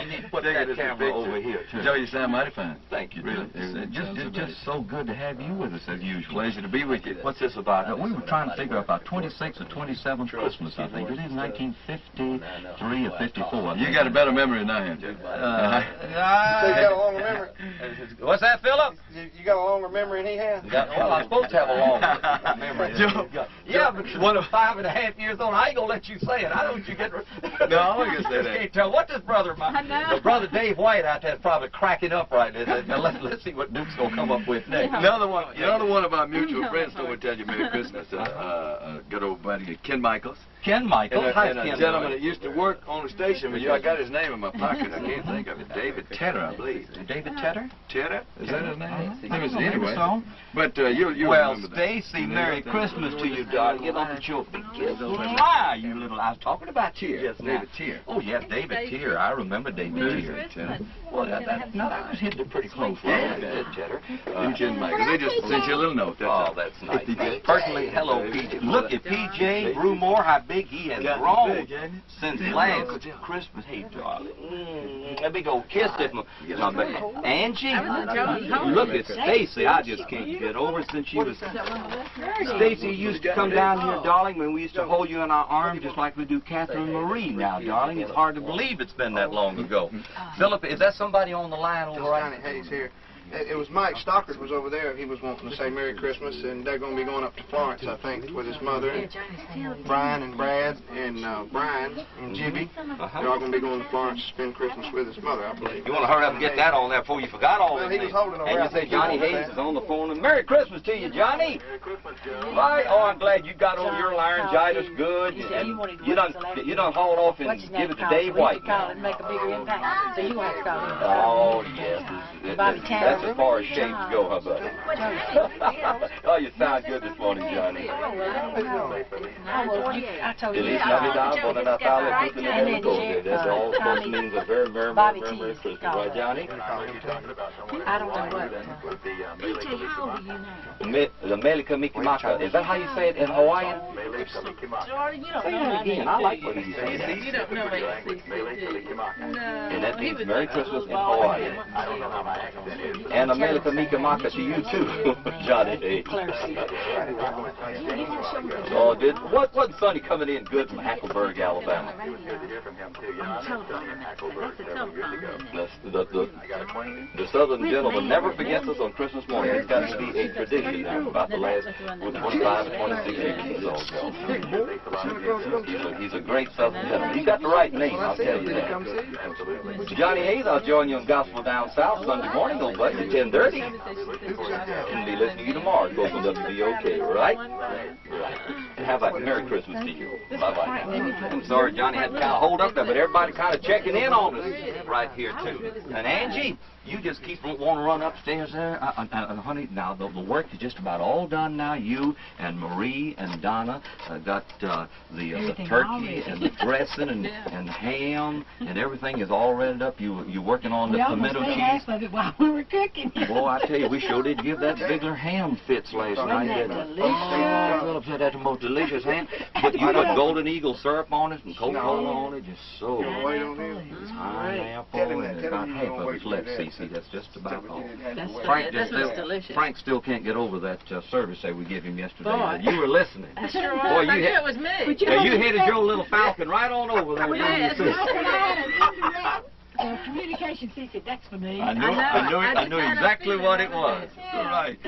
You need to put that camera over here, too. Joe, you sound mighty fine. Thank you. Really. Just so good to have you with us as usual. Pleasure to be with you. What's this about? We were trying to figure out about 26th or 27th Christmas, I think. It is 1953 or 54. You got a better memory than I have, Joe. So you got a longer memory? What's that, Philip? You got a longer memory than he has? Well, I'm supposed to have a long memory. Joe. Yeah, but one of 5.5 years old. I ain't gonna let you say it. I don't want you get. No, I'm not gonna say that. Can't tell what this brother, the brother Dave White out there is probably cracking up right now. Let's see what Duke's gonna come up with next. Another one of our mutual friends told me to tell you Merry Christmas. Good old buddy Ken Michaels. Ken Michaels. And a gentleman that used to work on the station with you. I got his name in my pocket. I can't think of it. David Tedder, I believe. David Tedder? Tedder? Is that his name? Anyway. So. But you well, remember Stacy, Merry Christmas to you, darling. Get on the show. You little. I was talking about Tier. Yes, David Tier. Oh, yes, David Tier. I remember David Tier. Well, I was hitting it pretty close. Yeah, Tedder. You Ken Michaels. They just sent you a little note. That's nice. Personally, hello, PJ. Look at PJ Rumore, how big he has grown since last Christmas. Hey, darling. That big old kiss that Angie. Look at Stacy. I just can't get over it since she was. Stacy used to come down here, darling, when we used to hold you in our arms just like we do Catherine Marie now, darling. It's hard to believe it's been that long ago. Philip, is that somebody on the line over right? Johnny Hayes here. It was Mike Stockard was over there. He was wanting to say Merry Christmas, and they're going to be going up to Florence, I think, with his mother, and Brian and Brad, and Brian and Jibby. They're all going to be going to Florence to spend Christmas with his mother, I believe. You want to hurry up and get that on there before you forgot all well, this. He was holding on. And you say Johnny Hayes is on the phone. And Merry Christmas to you, Johnny. Merry Christmas, Joe. Right. Oh, I'm glad you got over your laryngitis good. You done hauled off and give it to Dave White. And make a bigger impact. So you have to call him. Oh, yes. That's as far as shame go, huh, buddy? Oh, you sound good this morning, Johnny. I told you. That's all supposed to mean a very Merry Christmas, right, Johnny? I don't know what. PJ, how old are you now? The Melika Mikimaka. Is that how you say it in Hawaiian? Jordan, you don't Say know it again. I like what he says. You don't know And that means Merry Christmas in Hawaiian. And a Melika Mikimaka to you too, Johnny. Oh, wasn't Sonny coming in good from Hackleburg, Alabama? The Southern gentleman never forgets us on Christmas morning. It's got to be a tradition now. About the last 25 to 26 years he's on. He's a great Southern gentleman. He's got the right name, I'll tell you that. Johnny Hayes, I'll join you on Gospel Down South Sunday morning, old buddy, at 10:30. And be listening to you tomorrow. Go from WVOK, right? And have a Merry Christmas to you. Bye-bye. I'm sorry Johnny had to kind of hold up there, but everybody kind of checking in on us right here, too. And Angie, you just keep wanting to run upstairs there. Honey, now the work is just about all done now. You and Marie and Donna got the turkey and the dressing and the ham and everything is all ready up. You're working on the pimento cheese. Half of it while we were cooking. Boy, I tell you, we sure did give that Bigler ham fits last night. Delicious. Philip said that's the most delicious delicious ham. But you put Golden Eagle syrup on it and Coca-Cola on it, just so. Pineapple and about half of it's left, Cece. That's just about all. Frank still can't get over that service that we gave him yesterday. Boy. You were listening. That's true. Boy, It was me. you headed your little falcon right on over there. Communication secret, that's for me. I knew exactly what it was. Right.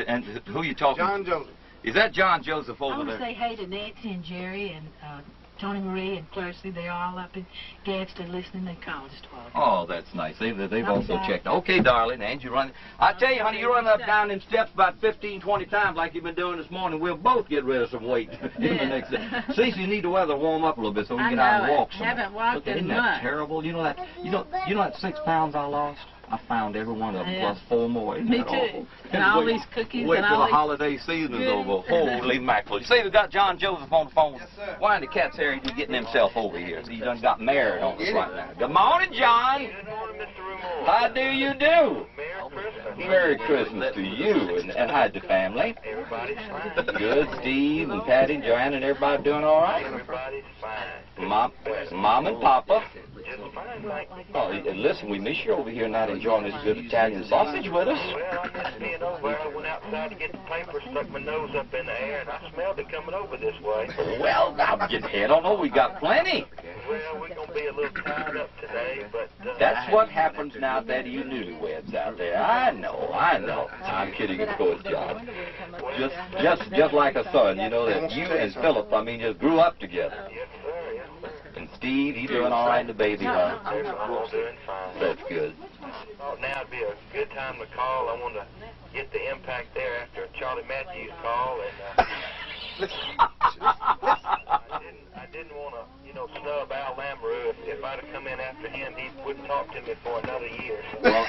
And who you talking to? John Joseph. Is that John Joseph over I want there? to say hey to Nancy and Jerry and Tony Marie and Clercy. They're all up in Gadsden listening. They called us 12. Oh, that's nice. They've also checked. Okay, darling. And you run. I tell you, honey, you run up down them steps about 15, 20 times like you've been doing this morning. We'll both get rid of some weight in the next day. Cece, you need the weather to warm up a little bit so we can get out and walk some. I haven't walked in Isn't that months. terrible? You know that 6 pounds I lost? I found every one of them, plus 4 more. Isn't Me that too. awful? And all these cookies Wait and till all the holiday season is over. Holy mackerel. You see, we got John Joseph on the phone. Yes, sir. Why in the cat's hair is he getting himself over here? He done got married on us right now. Good morning, John. Good morning, Mr. Rumore. How do you do? Merry Christmas. Merry Christmas to you, and hi to family. Everybody's fine. Good, Steve and Patty and Joanne and everybody doing all right? Everybody's fine. Mom and Papa. Just fine, thank you. Oh, listen, we miss you over here not enjoying this good Italian sausage with us. Well, I just being over there, I went outside to get the paper, stuck my nose up in the air, and I smelled it coming over this way. Well, now, I don't know, we got plenty. Well, we're going to be a little tied up today, but... That's what happens now that you newlyweds out there. I know. I'm kidding, of course, John. Just like a son, you know, that you and Philip, just grew up together. Yes, sir, yes, sir. And Steve, he's doing all right in the baby, huh? They're all doing fine. That's good. Oh, now would be a good time to call. I want to get the impact there after Charlie Matthews call, and I didn't want to, snub Al Lamoureux. If I'd have come in after him, he wouldn't talk to me for another year. Well,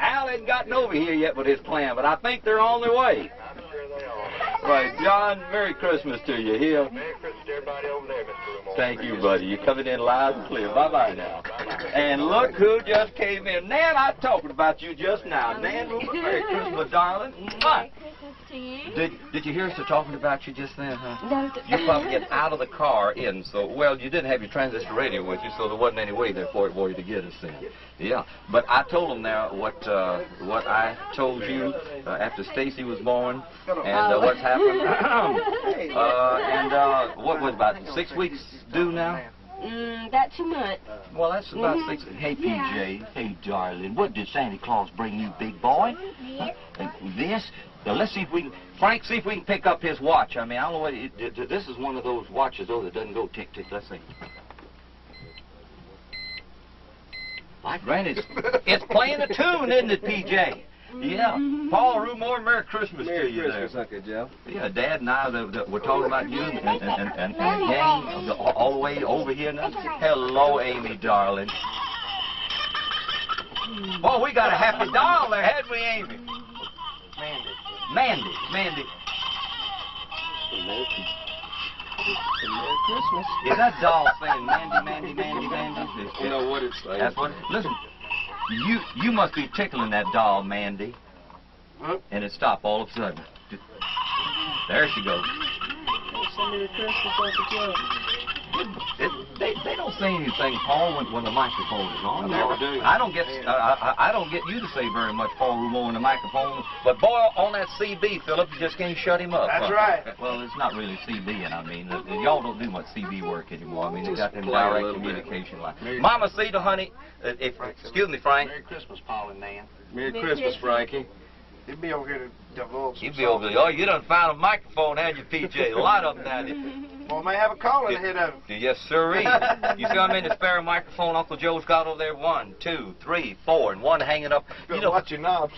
Al hadn't gotten over here yet with his plan, but I think they're on their way. I'm sure they are. Right, John, Merry Christmas to you here. Merry Christmas to everybody over there, Mr. Rumore. Thank you, buddy. You're coming in loud and clear. Bye-bye now. And look who just came in. Nan, I was talking about you just now. Nan, Merry Christmas, darling. Merry Christmas to you. Did you hear us talking about you just then, huh? No. You probably get out of the car in, so, well, you didn't have your transistor radio with you, so there wasn't any way there for you to get us in. Yeah, but I told them now what I told you after Stacy was born, and what's happened. What was about 6 weeks due now? About 2 months. Well, that's about 6. Hey, PJ. Hey, darling. What did Santa Claus bring you, big boy? This? Now, let's see if we can... Frank, see if we can pick up his watch. I don't know what... This is one of those watches, though, that doesn't go tick-tick. Let's see. Like, granted, it's playing a tune, isn't it, PJ? Yeah. Paul Rumore, Merry Christmas to you there. Uncle Joe. Yeah, Dad and I were talking about you and gang all the way over here now. Hello, Amy, darling. Oh, we got a happy doll there, hadn't we, Amy? Mandy. Merry Christmas. Is that doll saying Mandy? You know what it's saying. That's what. Listen, you must be tickling that doll, Mandy. Huh? And it stopped all of a sudden. There she goes. Merry Christmas, Uncle Joe. They don't say anything, Paul, when the microphone is on. I never do. I don't get you to say very much, Paul Rumore, on the microphone. But boy, on that CB, Philip, you just can't shut him up. That's right. Well, it's not really CB, and y'all don't do much CB work anymore. They got them direct communication lines. Mama Cedar, honey, excuse me, Frank. Merry Christmas, Paul and Nan. Merry Christmas, Frankie. He'd be over here to divulge. You'd be over there. Oh, you done found a microphone, had you, PJ? A lot of them down there. Well, may have a caller ahead of him. Yes, sirree. You see how many spare microphone Uncle Joe's got over there? 1, 2, 3, 4, and one hanging up. Watch your knobs.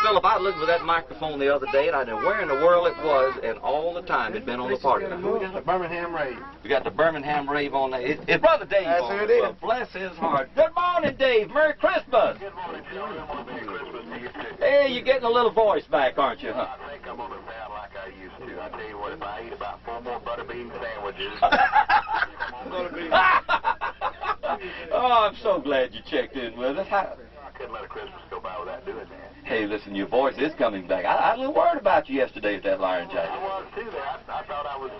Philip, I looked for that microphone the other day, and I didn't know where in the world it was, and all the time it'd been on the party line. We got the Birmingham Rave. We got the Birmingham Rave on there. It's Brother Dave. That's on who it there. is. Bless his heart. Good morning, Dave. Merry Christmas. Good morning, John. Merry Christmas to you, too. Hey, you're getting a little voice back, aren't you, huh? I think I'm going to sound like I used to. I tell you what, if I eat about 4 more butterbean sandwiches, Oh, I'm so glad you checked in with us. couldn't let a Christmas go by without doing that. Hey, listen, your voice is coming back. I was a little worried about you yesterday with that laryngitis. I was too. I thought I was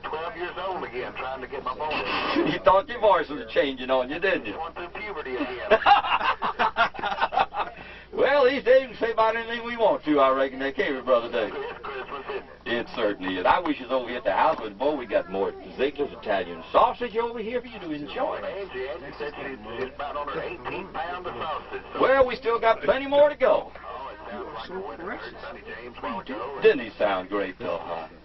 12 years old again, trying to get my voice. You thought your voice was changing on you, didn't you? Went through puberty again. Well, these days we can say about anything we want to, I reckon. They can't we, Brother Dave? It's Christmas, isn't it? It certainly is. I wish it was over here at the house, but boy, we got more Ziegler's Italian sausage over here for you to enjoy. Angie said she's about on her 18 pounds of sausage. So. Well, we still got plenty more to go. Oh, it sounds like a winner. Sonny James won't go. Didn't he sound great, though?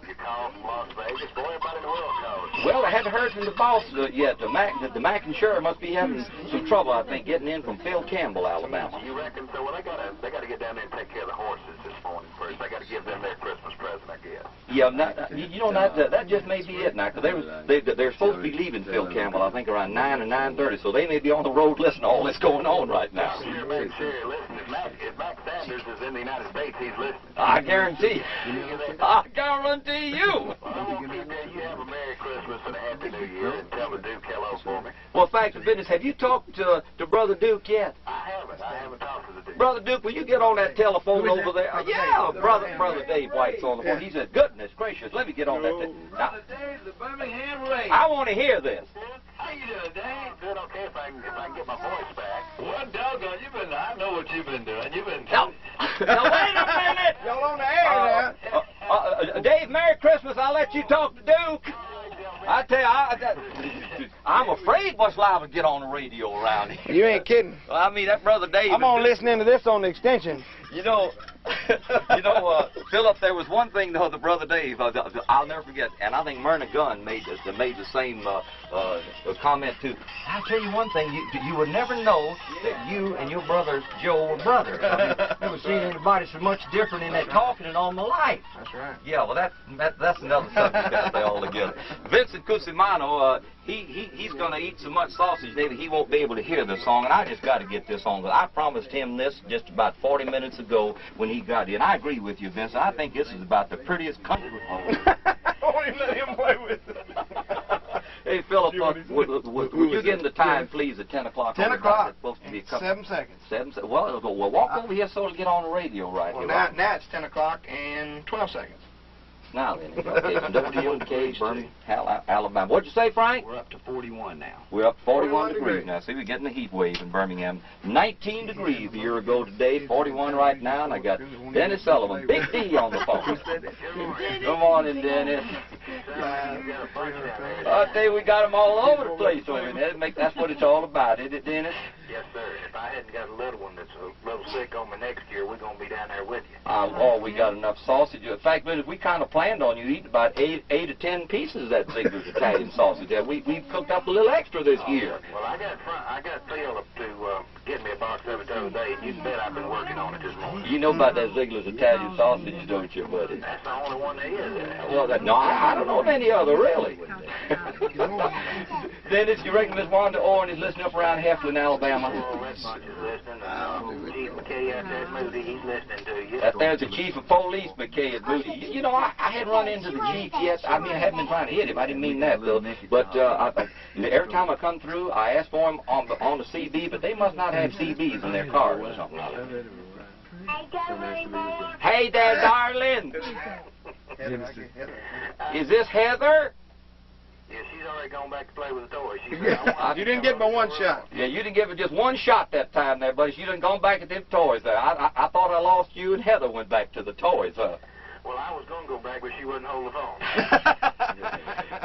You called from Las Vegas. Boy, everybody in the world calls. Well, I haven't heard from the boss yet. The Mac and Sure must be having some trouble, I think, getting in from Phil Campbell, Alabama. You reckon so? Well, they gotta get down there and take care of the horses this morning first. They gotta give them their Christmas present, I guess. Yeah, you know that just may be it now, because they're supposed to be leaving Phil Campbell, I think, around 9 or 9:30, so they may be on the road listening to all this going on right now. Sure, listen. If Mac Sanders is in the United States, he's listening. I guarantee. I guarantee you. Well, I want you to have a Merry Christmas and a Happy New Year, and tell the Duke hello for me. Well, thanks for business. Have you talked to Brother Duke yet? I haven't talked to the Duke. Brother Duke, will you get on that telephone over there? Yeah, Brother Dave White's on the phone. He said, goodness gracious, let me get on that. Brother Dave, the Birmingham Radio. I want to hear this. How you doing, Dave? Good, okay, if I can get my voice back. Well, doggone, I know what you've been doing. You've been... No, wait a minute. Y'all on the air now. Dave, Merry Christmas. I'll let you talk to Duke. I tell you, I'm afraid what's liable to get on the radio around here. You ain't kidding. Well, I mean, that Brother Dave... I'm on listening to this on the extension. You know, Philip, there was one thing, though, the Brother Dave, I'll never forget, and I think Myrna Gunn made the same comment, too. I'll tell you one thing, you would never know that you and your brother Joe were brothers. I've never seen anybody so much different in that talking in all my life. That's right. Yeah, well, that's another subject out there altogether. Vincent Cusimano, he's going to eat so much sausage that he won't be able to hear this song, and I just got to get this on. I promised him this just about 40 minutes ago when he got in. I agree with you, Vincent. I think this is about the prettiest country. Don't even let him play with it. Hey, Philip, would you give him the time, please, at 10 o'clock? 10 o'clock. It's supposed to be 7 seconds. 7 seconds. Well, walk over here so it'll get on the radio right here. Now it's 10 o'clock and 12 seconds. Now then, WVOK Birmingham, Alabama. What'd you say, Frank? We're up to 41 now. We're up 41 degrees now. See, we're getting a heat wave in Birmingham. 19 degrees a year ago today, 41 right now, and I got Dennis Sullivan, Big D, on the phone. Good morning, Dennis. I tell you, we got them all over the place over there. That's what it's all about, isn't it, Dennis? Yes, sir. If I hadn't got a little one that's a little sick on me next year, we're going to be down there with you. Oh, we got enough sausage. In fact, we kind of planned on you eating about 8 to 10 pieces of that Ziegler's Italian sausage there. We've cooked up a little extra this year. Well, I got Phil to get me a box of it the other day, and you can bet I've been working on it this morning. You know about that Ziegler's Italian sausage, don't you, buddy? That's the only one there is. Well, no, I don't know of any other, really. Dennis, you reckon Miss Wanda Orrin is listening up around Heflin, Alabama? Oh, that bunch is listening. Chief McKay out there at Moody, he's listening to you. There's the Chief of Police, McKay at Moody. You know, I hadn't run into the Chief yet. I mean, I haven't been trying to hit him. I didn't mean that, though. But every time I come through, I ask for him on the CB, but they must not have CBs in their cars or something like that. Hey there, darling. Is this Heather? Yeah, she's already gone back to play with the toys. You didn't get but one shot. Yeah, you didn't give it just one shot that time there, buddy. You done gone back at them toys there. I thought I lost you, and Heather went back to the toys, huh? Well, I was going to go back, but she wouldn't hold the phone.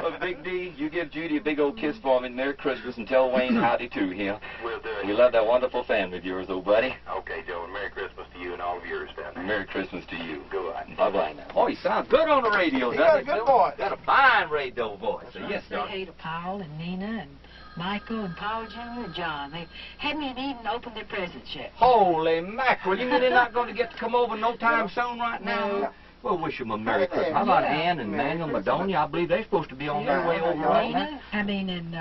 Well, Big D, you give Judy a big old kiss for me, and Merry Christmas, and tell Wayne howdy to him. We'll do it. We love that wonderful family of yours, old buddy. Okay, Joe, and Merry Christmas to you and all of yours down there. Merry Christmas to you. Goodbye. Bye-bye now. Oh, he sounds good on the radio, doesn't he? Got a good voice. Got a fine radio voice. Yes, Say hey to Paul and Nina and Michael and Paul Jr. and John. They hadn't even opened their presents yet. Holy mackerel. You mean they're not going to get to come over no time soon right now? Well, wish them a Merry Christmas. How about Ann and Manuel Madonia? I believe they're supposed to be on their way over right now. I mean, and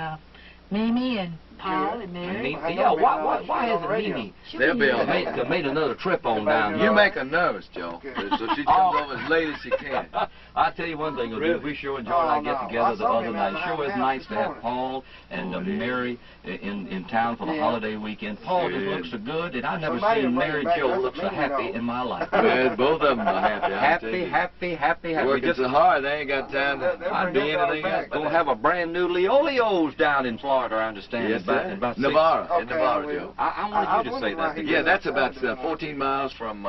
Mimi and Paul and Mary. Yeah, why hasn't Mimi? They'll be all right. They made another trip on down here. You make her nervous, Joe. So she comes over as late as she can. I'll tell you one thing, we sure enjoyed our get-together the other night. Sure was nice to have Paul and Mary in town for the holiday weekend. Paul just looks so good, and I've never seen Mary and Joe look so happy in my life. Yeah, both of them are happy. Happy. Working so hard, they ain't got time to do anything else. Gonna have a brand new Leolios down in Florida, I understand. Yes, about Navarra. In Navarra, Joe. I wanted you to say that. Yeah, that's about 14 miles from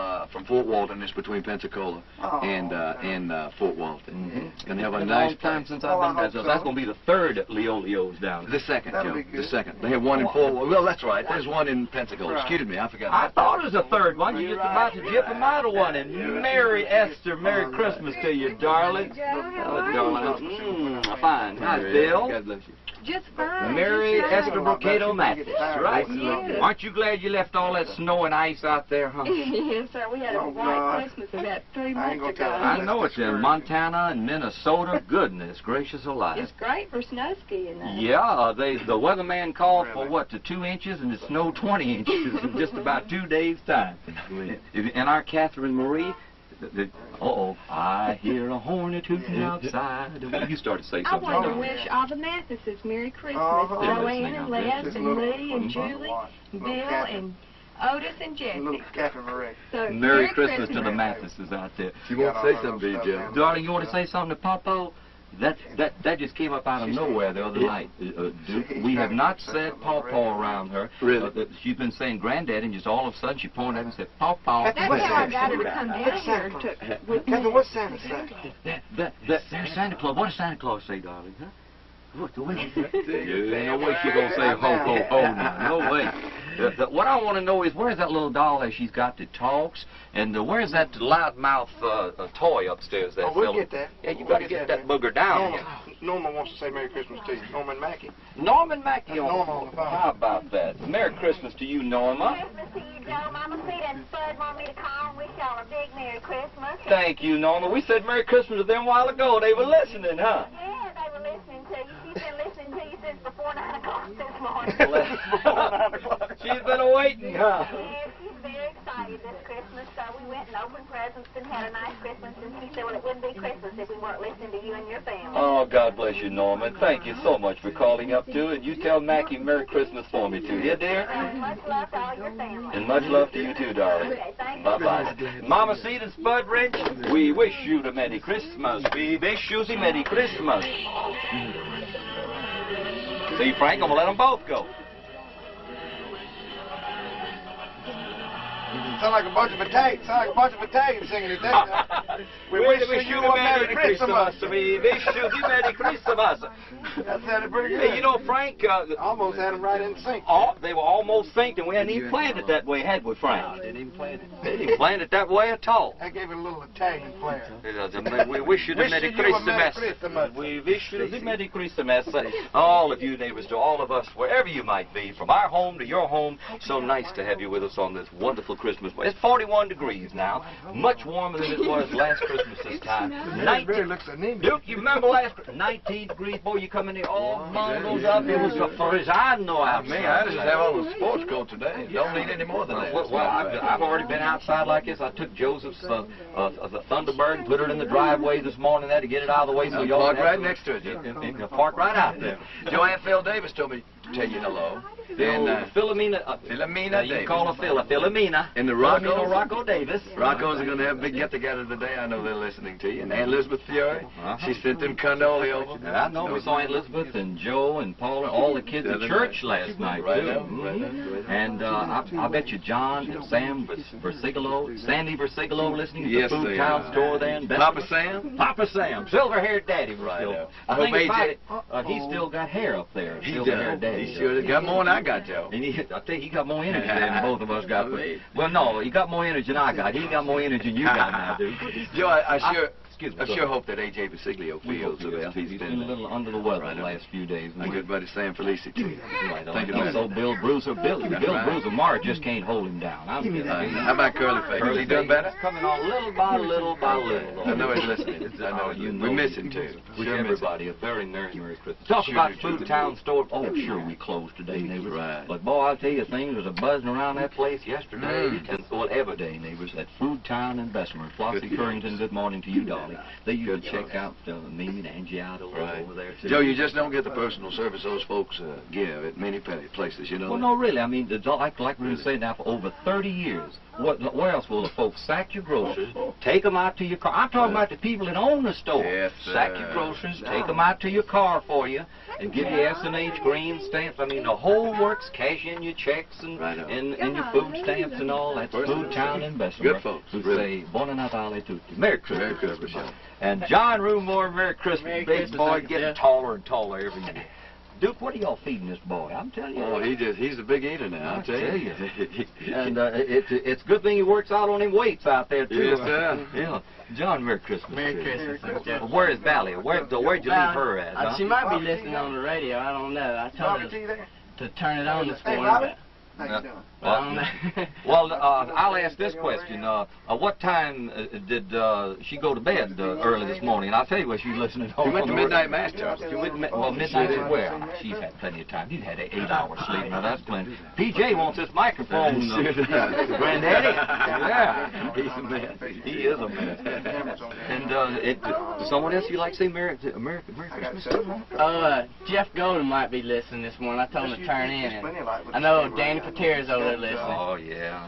Fort Walton. It's between Pensacola and Fort Walton. And they have a nice time since I've been there. So that's going to be the third Leolios down. The second, Joe. The second. They have one in Fort Walton. Well, that's right. There's one in Pensacola. Excuse me, I forgot. I thought it was a third one. You're just about to jip them out of one. And Mary Esther, Merry Christmas to you, darling. Fine. Hi, Bill. God bless you. Just fine. Mary Esther Brocado Mathis, right? Yes. Aren't you glad you left all that snow and ice out there, huh? Yes, sir. We had a white Christmas about 3 months ago. I know it's in Montana and Minnesota. Goodness gracious alive. It's great for snow skiing, though. Yeah, the weatherman called for what, to 2 inches, and it snowed 20 inches in just about 2 days' time. And our Catherine Marie, I hear a hornet hooting outside. You started to say something. I want to wish all the Mathises Merry Christmas. Joanne and Les and Lee and Julie and Bill and Otis and Jesse. Catherine Marie. So, Merry Christmas to the Mathises out there. You want to say something to you, Joe? Darling, you want to say something to Papa? That just came up out of nowhere the other night, Duke. We have not said Pawpaw around her. Really? She's been saying Granddad, and just all of a sudden she pointed at him and said, Pawpaw. That's how I got her to come down here with me. What's Santa say? There's Santa Claus. What does Santa Claus say, darling? Huh? What the way she said? No way she's going to say ho, ho, ho now. No way. What I want to know is where's that little doll that she's got that talks? And where's that loudmouth toy upstairs? That we'll get that. Yeah, you better get that booger down here. Norman wants to say Merry Christmas to you. Norman Mackey. Norman Mackey. Norma on the phone. How about that? Merry Christmas to you, Norma. Christmas to you, Joe. Mama Sita and Spud want me to call and wish y'all a big Merry Christmas. Thank you, Norma. We said Merry Christmas to them a while ago. They were listening, huh? Yeah, they were listening to you. She's been listening to you since before 9 o'clock this morning. She's been awaiting, huh? Yeah, she's very excited this Christmas, so we went and opened presents and had a nice Christmas, and she said, well, it wouldn't be Christmas if we weren't listening to you and your family. Oh, God bless you, Norman. Thank you so much for calling up, too. And you tell Mackie Merry Christmas for me, too. Yeah, dear? Much love to all your family. And much love to you, too, darling. Okay, thank you. Bye-bye. Mama Seed and Spud Wrench, we wish you the Merry Christmas. We wish you the Merry Christmas. See, Frank, I'm going to let them both go. Sound like a bunch of Italians singing it. We wish you a Merry Christmas. We wish you the Merry Christmas. That sounded pretty good. Hey, you know, Frank... almost had them right in sync. Oh, they were almost synced, and we hadn't even planned it that way, had we, Frank? No, didn't even plan it. They didn't plan it that way at all. That gave it a little Italian flair. We wish you the Merry Christmas. We wish you the Merry Christmas. All of you neighbors, to all of us, wherever you might be, from our home to your home, so nice to have you with us on this wonderful Christmas. It's 41 degrees now, much warmer than it was last Christmas this time. 19, Duke, you remember last 19 degrees, boy, you come in here, all bundles up, it was a frizzano out there. I just have on a sports coat today. Don't need any more than that. Well, I've already been outside like this. I took Joseph's the Thunderbird and put it in the driveway this morning there to get it out of the way. So y'all park right next to it, Joe. Park right out there. Joanne Phil Davis told me to tell you hello. And Philomena Davis. You call her Philomena. And the Rocco Davis. Rocco's are going to have a big get-together today. I know they're listening to you. And Aunt Elizabeth Fury, she sent them cannolis. I know. We saw Aunt Elizabeth and Joe and Paula, all the kids at church last night, too. And I bet you John and Sam Versigolo, Sandy Versigolo listening to the food town store there. Papa Sam? Papa Sam. Silver-haired daddy. Right. I think about it, he's still got hair up there. Silver-haired daddy. He sure got more than I got, Joe. And I think he got more energy than both of us got. Well, no, he got more energy than I got. He got more energy than you got now, dude. Joe, I Excuse me. I sure hope that A.J. Basiglio feels the best. He's been a little under the weather the last few days. My good buddy Sam Felici, too. Right. Also, Bill Bruiser. Bill Bruiser. Mark just can't hold him down. How about Curly Face? Curly done better? Coming on little by little by little. I know he's listening. I know we miss him, too. Wish everybody a very Merry Christmas. Talk about Food Town Store. Oh, sure, we closed today, neighbors. Right. But, boy, I'll tell you, things was a buzzing around that place yesterday. And, well, every day, neighbors, at Food Town in Bessemer. Flossie Currington, good morning to you, darling. They used to check out Mimi and Angie out over there, too. Joe, you just don't get the personal service those folks give at many places, you know. Well, no, really. I mean, like we were saying now, for over 30 years, where else will the folks sack your groceries, take them out to your car? I'm talking about the people that own the store. Yes, sack your groceries, take them out to your car for you, and give you S&H green stamps. I mean, the whole works, cash in your checks and your food stamps and all. That's Food Town in Bessemer. Good folks. Who say, Buona Natale tutti. Merry Christmas. Merry Christmas, Joe. And John Rumore, Merry Christmas. Merry Big Christmas, boy, Uncle getting Jeff. taller and taller every year. Duke, what are y'all feeding this boy? I'm telling you. Oh, he's a big eater now, I'll tell you. And it's a good thing he works out on them weights out there, too. Yes, sir. Yeah. John, Merry Christmas. Merry Christmas, Uncle Jeff. Where is Valley? Where'd you leave her at? Huh? She might be listening on the radio. I don't know. I told her to turn it on this morning. But How you doing? Well, I'll ask this question. What time did she go to bed early this morning? And I'll tell you what, she's listening home. She went to midnight mass, Charles. Midnight is where? She's had plenty of time. You've had 8 hours sleep. Now, that's plenty. PJ wants this microphone, Granddaddy. Yeah. He's a mess. He is a mess. And someone else you like to say Merry Christmas to? Jeff Golden might be listening this morning. I told him to turn in. I know Danny Pater's over there listening. Oh, yeah.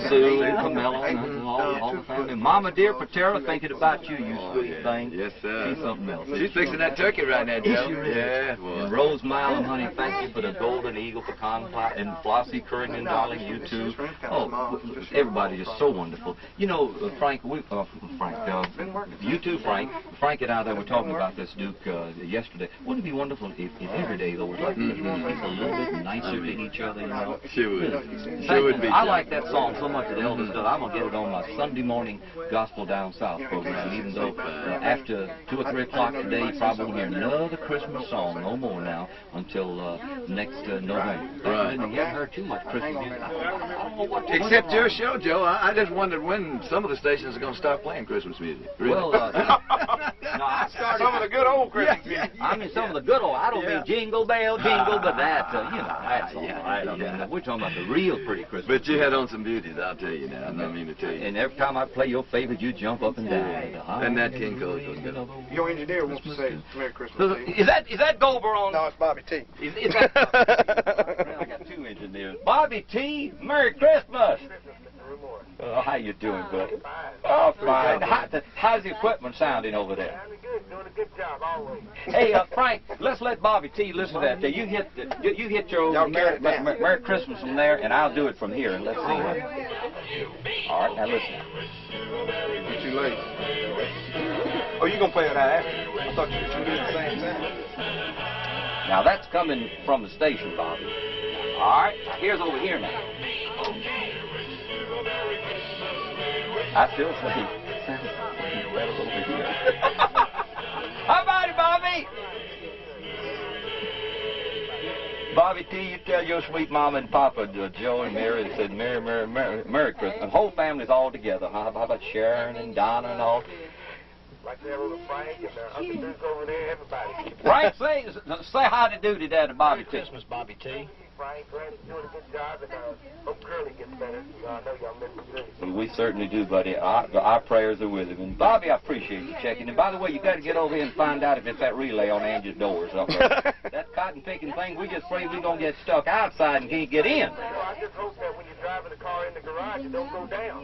Sue, Camilla, and all the family. Mama dear Patera thinking about you, you sweet thing. Yes, sir. She's something else. She's fixing that turkey right now, Joe. Yeah. And Rose Milam, honey, thank you for the golden eagle pecan pie. And Flossie Currington, darling, you too. Oh, everybody is so wonderful. You know, Frank, you too, Frank. Frank and I were talking about this, Duke, yesterday. Wouldn't it be wonderful if every day, though, was like a little bit nicer to each other, you know? Sure would. Sure would be. I like that song so much that Elvis does. I'm going to get it on my Sunday morning Gospel Down South program, even though after 2 or 3 o'clock today, you probably won't hear another Christmas song, no more now, until next November. Right. You haven't heard too much Christmas music. Except your show, Joe. I just wondered when some of the stations are going to start playing Christmas music. Really? Well, no, I started some of the good old Christmas music. I mean, some of the good old. I don't mean Jingle Bell, Jingle, but that, that's all right. I mean, we're talking about the real pretty Christmas. But you had on some beauties, I'll tell you now. I mean to tell you. And every time I play your favorite, you jump up and down. And that King Cole goes good. Your engineer wants to say Merry Christmas. Is that Goldberg on? No, it's Bobby T. Is that I got 2 engineers. Bobby T, Merry Christmas. Oh, how you doing, buddy? Oh, fine. How's the equipment sounding over there? Sounding good. Doing a good job always. Hey, Frank, let's let Bobby T listen to that. You hit your Merry Christmas from there, and I'll do it from here, and let's see. All right, now listen. It's too late. Oh, you gonna play it out after? I thought you were gonna do it at the same time. Now that's coming from the station, Bobby. All right, here's over here now. I still say, right a little bit here. How about it, Bobby? Bobby T, you tell your sweet mama and papa, Joe and Mary, that said Merry Christmas. And the whole family's all together. How about Sharon and Donna and all? Like that with Frank and Uncle Duke over there, everybody. Frank, say hi to Duty Dad to Bobby T. Christmas, Bobby T. Frank, Granny's doing a good job, and hope Curly gets better. I know y'all miss him too. We certainly do, buddy. Our prayers are with him. And Bobby, I appreciate you checking. And by the way, you got to get over here and find out if it's that relay on Angie's doors up there. That cotton picking thing, we just afraid we're going to get stuck outside and can't get in. Well, I just hope that when you're driving the car in the garage, it don't go down.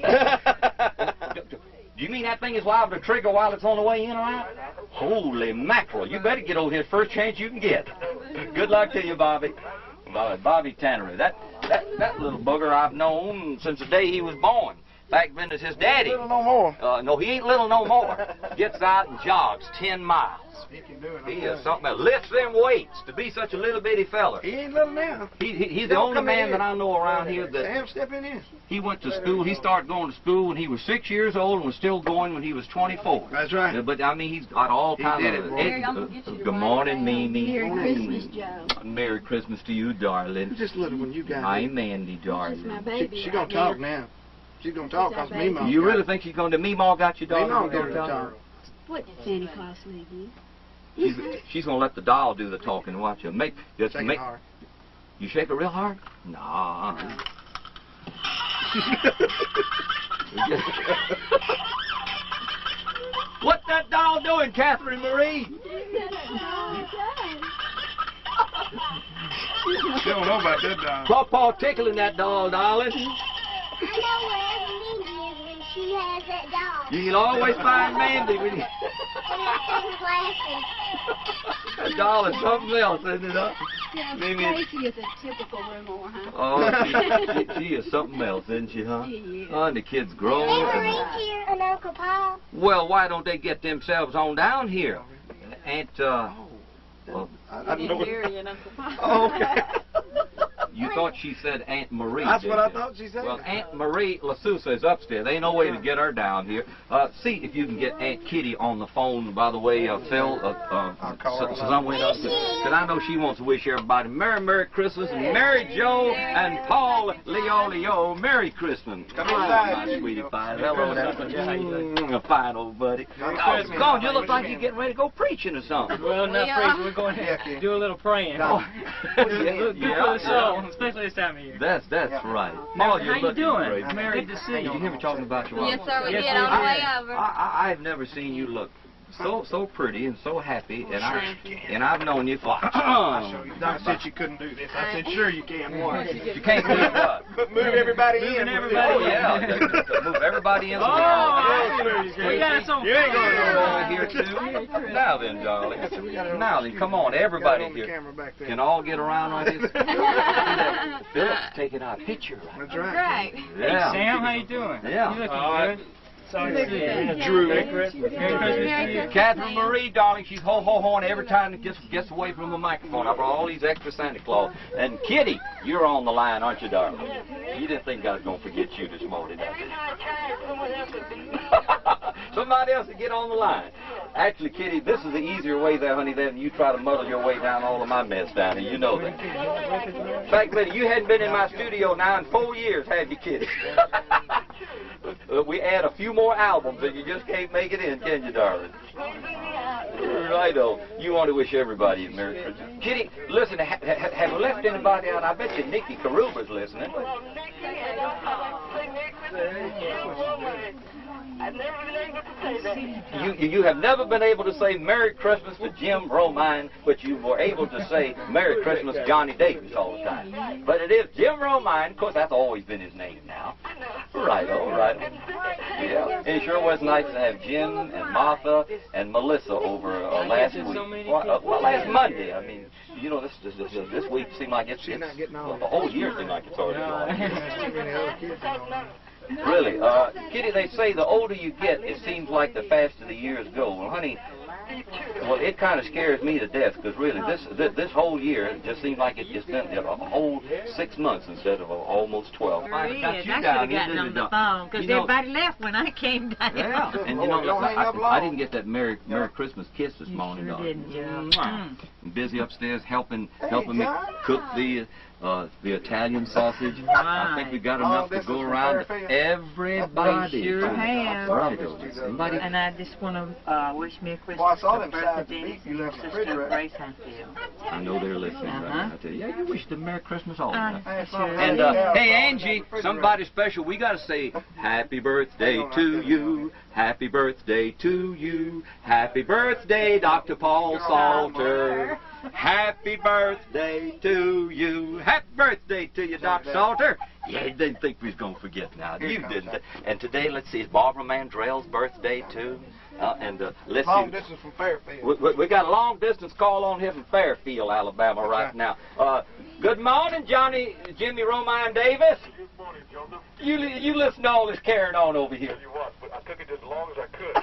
Do you mean that thing is liable to trigger while it's on the way in or out? Holy mackerel. You better get over here first chance you can get. Good luck to you, Bobby. Bobby Tannery. That little booger I've known since the day he was born. Back then, it's his daddy. Little no more. No, he ain't little no more. Gets out and jogs 10 miles. He can do it. He is something else. Lifts them weights to be such a little bitty fella. He ain't little now. He's the only man that I know around here that... Sam, step in here. He went to school. He started going to school when he was 6 years old and was still going when he was 24. That's right. But, I mean, he's got all kinds of... Good morning, Mimi. Merry Christmas, Joe. Merry Christmas to you, darling. Who's this little one you got? I'm Mandy, darling. My baby. She's going to talk now. She's going to talk because Meemaw. You really think she's going to... Meemaw got you, darling? Meemaw got to talk. What did Santa Claus leave you? She's going to let the doll do the talking. Watch her. Just Shake make... it hard. You shake it real hard? Nah. What's that doll doing, Catherine Marie? She don't know about that doll. Pawpaw tickling that doll, darling. I know wherever Mindy is when she has that doll. You can always find Mandy when you... That doll is something else, isn't it? Tracy is a typical Rumore, huh? Oh, she is something else, isn't she, huh? Oh, and the kids grow. Here and Uncle Paul. Well, why don't they get themselves on down here? Aunt, well, I don't know. Jerry and Uncle Paul. Oh, okay. You thought she said Aunt Marie. That's what I you? thought she said. Well, Aunt Marie LaSousa is upstairs. There ain't no way to get her down here. See if you can get Aunt Kitty on the phone. By the way, Phil, somewhere else. Because I know she wants to wish everybody Merry Christmas and Mary Joe and Paul Leo. Merry Christmas. Come on, my sweetie pie. Hello, a fine old buddy. Come on, you look like you're getting ready to go preaching or something. Well, not preaching. We're going to do a little praying. Especially this time of year. That's right. How you doing? Great. Good to see you. Did you hear me talking about your Yes, sir, we Yes, did we on the did. way over. I've never seen you look so pretty and so happy, and I've known you for. Doc said you couldn't do this. I said, sure you can. You can't do what? But move everybody in. Oh yeah, move everybody in. We got us on. You ain't going over here too. Now then, darling. Now then, come on, everybody here can all get around like this. Philip's taking our picture. That's right. Right. Yeah. Hey, Sam, how you doing? Yeah. You looking good. Sorry to see you. Drew. Merry Christmas. Merry Christmas to you. Catherine Marie, darling, she's ho-ho-hoing every time it gets away from the microphone. I brought all these extra Santa Claus. And Kitty, you're on the line, aren't you, darling? You didn't think I was going to forget you this morning, did you? Somebody else to get on the line. Actually, Kitty, this is the easier way there, honey, than you try to muddle your way down all of my mess down here. You know that. In fact, Betty, you hadn't been in my studio now in 4 years, have you, Kitty? We add a few more albums and you just can't make it in, can you, darling? Righto. You want to wish everybody a Merry Christmas. Kitty, listen, have we left anybody out? I bet you Nikki Karuba's listening. I've never been able to say that. You have never been able to say Merry Christmas to Jim Romine, but you were able to say Merry Christmas Johnny Davis all the time. But it is Jim Romine. Of course, that's always been his name now. Righto. Yeah. It sure was nice to have Jim and Martha and Melissa over last week. Well, last Monday. I mean, you know, this week seemed like it's the whole year seemed like it's already gone. Really, Kitty, they say the older you get, it seems like the faster the years go. Well, honey, well, it kind of scares me to death because really, this whole year it just seems like it's just been a whole 6 months instead of almost 12. I should have gotten on the phone because everybody left when I came down. Yeah, and you know, I didn't get that Merry Christmas kiss this morning. Sure didn't, Joe. I'm busy upstairs helping me cook the Italian sausage. I think we got enough to go around to everybody. Sure have. Somebody. And I just want to wish Merry Christmas to Bertha Dennis and your sister Grace Hunfield. I know they're listening. Right? I tell you, yeah, you wish them Merry Christmas all the time. Sure. And hey, Angie, somebody special. We got to say Happy birthday to you. Happy birthday to you. Happy birthday, Dr. Paul Salter. Happy birthday to you. Happy birthday to you, Dr. Salter. Yeah, you didn't think we was going to forget now. You didn't. And today, let's see, is Barbara Mandrell's birthday, too? Let's Long see. distance from Fairfield. We got a long distance call on here from Fairfield, Alabama, right now. Good morning, Jimmy Romine Davis. Good morning, Joseph. You listen to all this carrying on over here. Tell you what, but I took it as long as I could.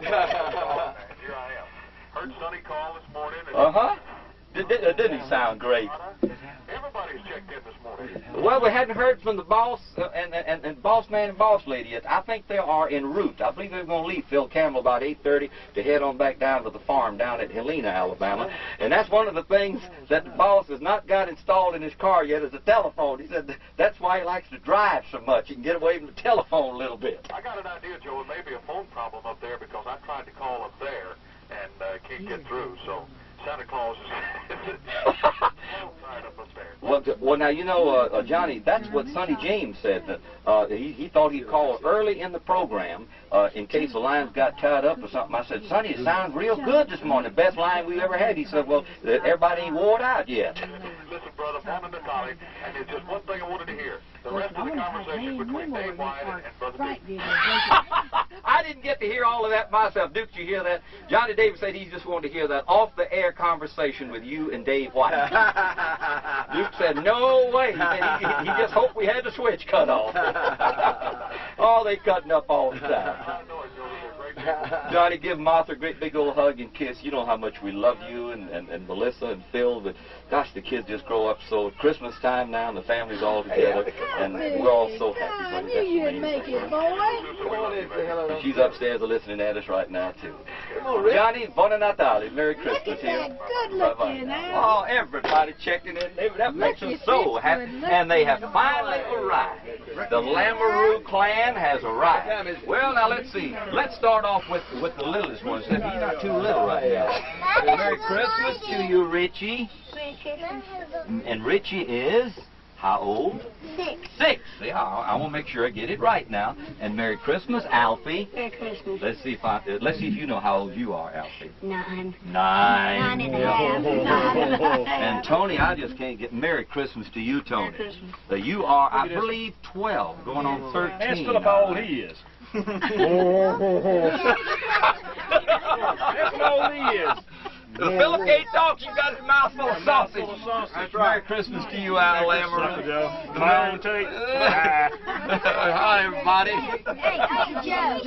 Here I am. Heard Sonny call this morning. Didn't he sound great? Everybody's checked in this morning. Well, we hadn't heard from the boss and boss man and boss lady yet. I think they are en route. I believe they're going to leave Phil Campbell about 8:30 to head on back down to the farm down at Helena, Alabama. And that's one of the things that the boss has not got installed in his car yet is a telephone. He said that's why he likes to drive so much. He can get away from the telephone a little bit. I got an idea, Joe. It may be a phone problem up there because I tried to call up there and can't get through. So Santa Claus is Well, now, you know, Johnny, that's what Sonny James said. That he thought he'd call early in the program in case the lines got tied up or something. I said, Sonny, it sounds real good this morning. The best line we ever had. He said, well, everybody ain't wore it out yet. Listen, brother, I'm in the collie, and there's just one thing I wanted to hear. The rest of the conversation between Dave White and Brother Duke. I didn't get to hear all of that myself. Duke, did you hear that? Johnny Davis said he just wanted to hear that off-the-air conversation with you and Dave White. Duke said, no way. He said he just hoped we had the switch cut off. Oh, they cutting up all the time. Johnny, give Martha a great big old hug and kiss. You know how much we love you and Melissa and Phil. But gosh, the kids just grow up so. Christmas time now and the family's all together. And we're all so happy. I knew you'd make it, boy. And she's upstairs listening at us right now, too. Johnny, Buona Natale. Merry Christmas here. Good looking, Oh, everybody checking in. That makes them so happy. And they have finally arrived. The Lamoureux clan has arrived. Well, now, let's see. Let's start off with the littlest one. He's not too little right now. Merry Christmas to you, Richie. And Richie is how old? 6. See, I want to make sure I get it right now. And Merry Christmas, Alfie. Merry Christmas. Let's see if you know how old you are, Alfie. 9. 9 and a half. And Tony, I just can't get Merry Christmas to you, Tony. Merry Christmas. You are, I believe, 12, going on 13. Ask Philip how old he is. That's how old he is. Philip can't talk. You got his mouth full of sausage. That's right. Merry Christmas to you, Al Lamoureux. Hi, Tate. Hi, everybody. Hey, Joe,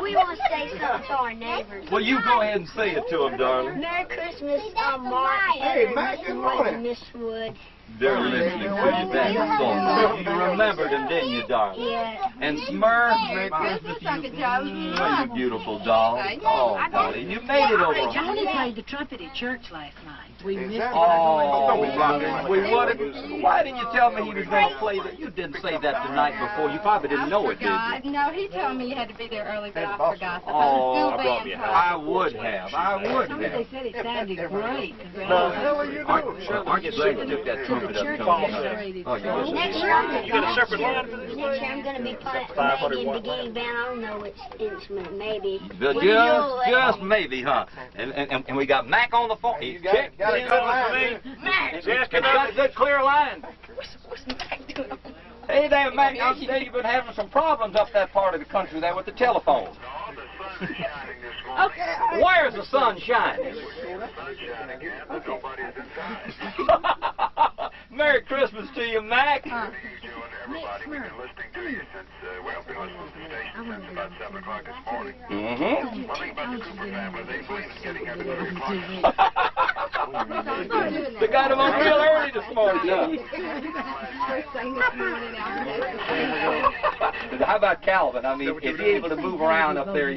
we want to say something to our neighbors. Well, you go ahead and say it to them, darling. Merry Christmas, Mark, Hey, Mac, good morning. Miss Wood. They're listening to you. That's so you remembered them, didn't you, darling? Yeah. And Smurf, Merry Christmas to you. Oh, you beautiful doll. Oh, Dolly, you made it over. Johnny played the trumpet at church last night. We missed Oh, we would have. Why didn't you tell me he was going to play that? You didn't say that the night before. You probably didn't know it, did you? No, he told me you had to be there early, but I forgot. Oh, I would have. They said it sounded great. Aren't you glad you took that trumpet up, Tony? Oh, you Next year I'm You got a separate line for this? Next year I'm going to be playing maybe in beginning band. I don't know which instrument, maybe. Just maybe, huh? And we got Mac on the phone. He's checked. Got Got a good clear line. Hey there, Mac. I see you've been having some problems up that part of the country there with the telephone. Okay. Where's the sun shining? Merry Christmas to you, Mac. Everybody, we've been listening to you since, well, been listening to the station since about 7 o'clock this morning. Mm-hmm. One thing about the Cooper family, they believe in getting up at 3 o'clock. They got him on real early this morning, How about Calvin? I mean, is he able to move around up there?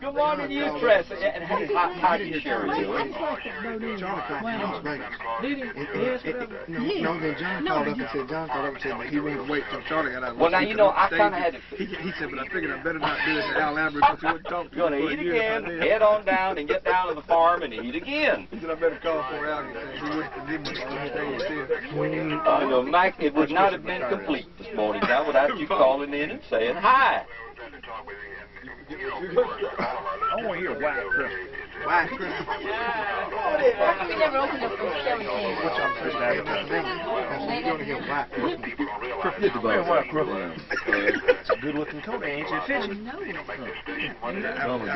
Good morning to you, Chris. And how do you share it? No, then John called up and said that he wanted to wait till Charlie got out of the Well, now, you know, I kind of had to... He said, but I figured I better not do it to Al Lamoureux because he wouldn't talk to me. Going to eat again, head on down and get down to the farm and eat again. He said, I better call for Al. He didn't stay. I know, Mike, it would not have been complete this morning now without you calling in and saying hi. I want to hear White Christmas. Black Christmas. We never opened up those Shelly cans. Which I'm supposed to advertise. You're going to get Black Christmas. It's a good-looking coat, ain't it? Fishing.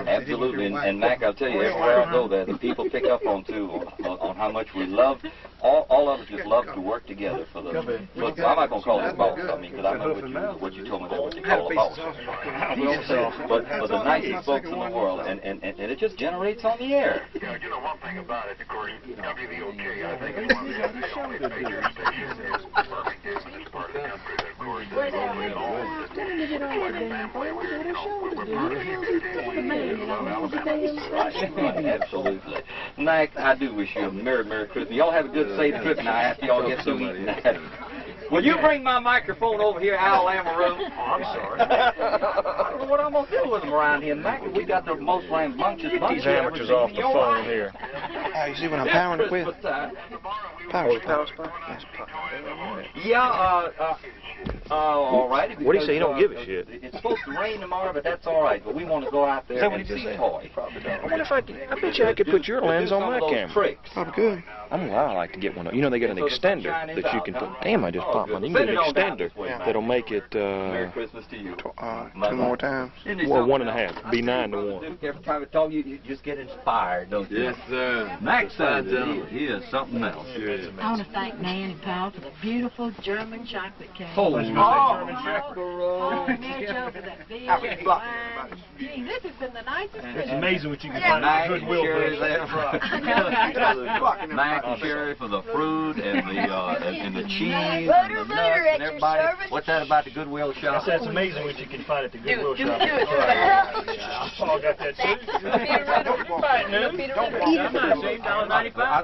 Absolutely, and Mac, I'll tell you, everywhere I go there, the people pick up on too, on how much we love. All of us just love to work together for the. I'm not gonna call it boss. I mean, because I know what you told me that what you call a boss. But the nicest folks in the world, and it just generates on the air. Yeah, you know one thing about it, of course, WVOK, I think, is one of the only major stations in Birmingham in this part of the country that, of course, they locally all it's like a family. We're part of the community. We love Alabama. Absolutely. Mac, I do wish you a Merry Christmas. Y'all have a good, safe trip now after y'all get through eating that. Will you bring my microphone over here, Al Lamoureux? Oh, I'm sorry. I don't know what I'm going to do with them around here, Mac. We got the most rambunctious bunch these amateurs off the phone here. You see what I'm powering it with? Power. Yeah, all right. What do you say? He don't give a shit. It's supposed to rain tomorrow, but that's all right. But we want to go out there and see toys. I wonder if I bet you I could put your lens on my camera. Tricks. Probably good. I like to get one. You know, they got an extender that you can put. Damn, I just popped one. You can get an extender that'll make it. Merry Christmas to you. 2 more times. Or 1.5. Be 9 to 1. Every time I talk, you just get inspired, don't you? Yes, sir. Max says he is something else. I want to thank Nan and Paul for the beautiful German chocolate cake. German Macaroni. Mary Jo for that big wine. Gee, this has been the nicest Christmas. It's amazing what you can find at Goodwill. Mac and Sherry for the fruit and the cheese and the nuts and everybody. What's that about the Goodwill shop? That's amazing what you can find at the Goodwill shop. Paul got that too.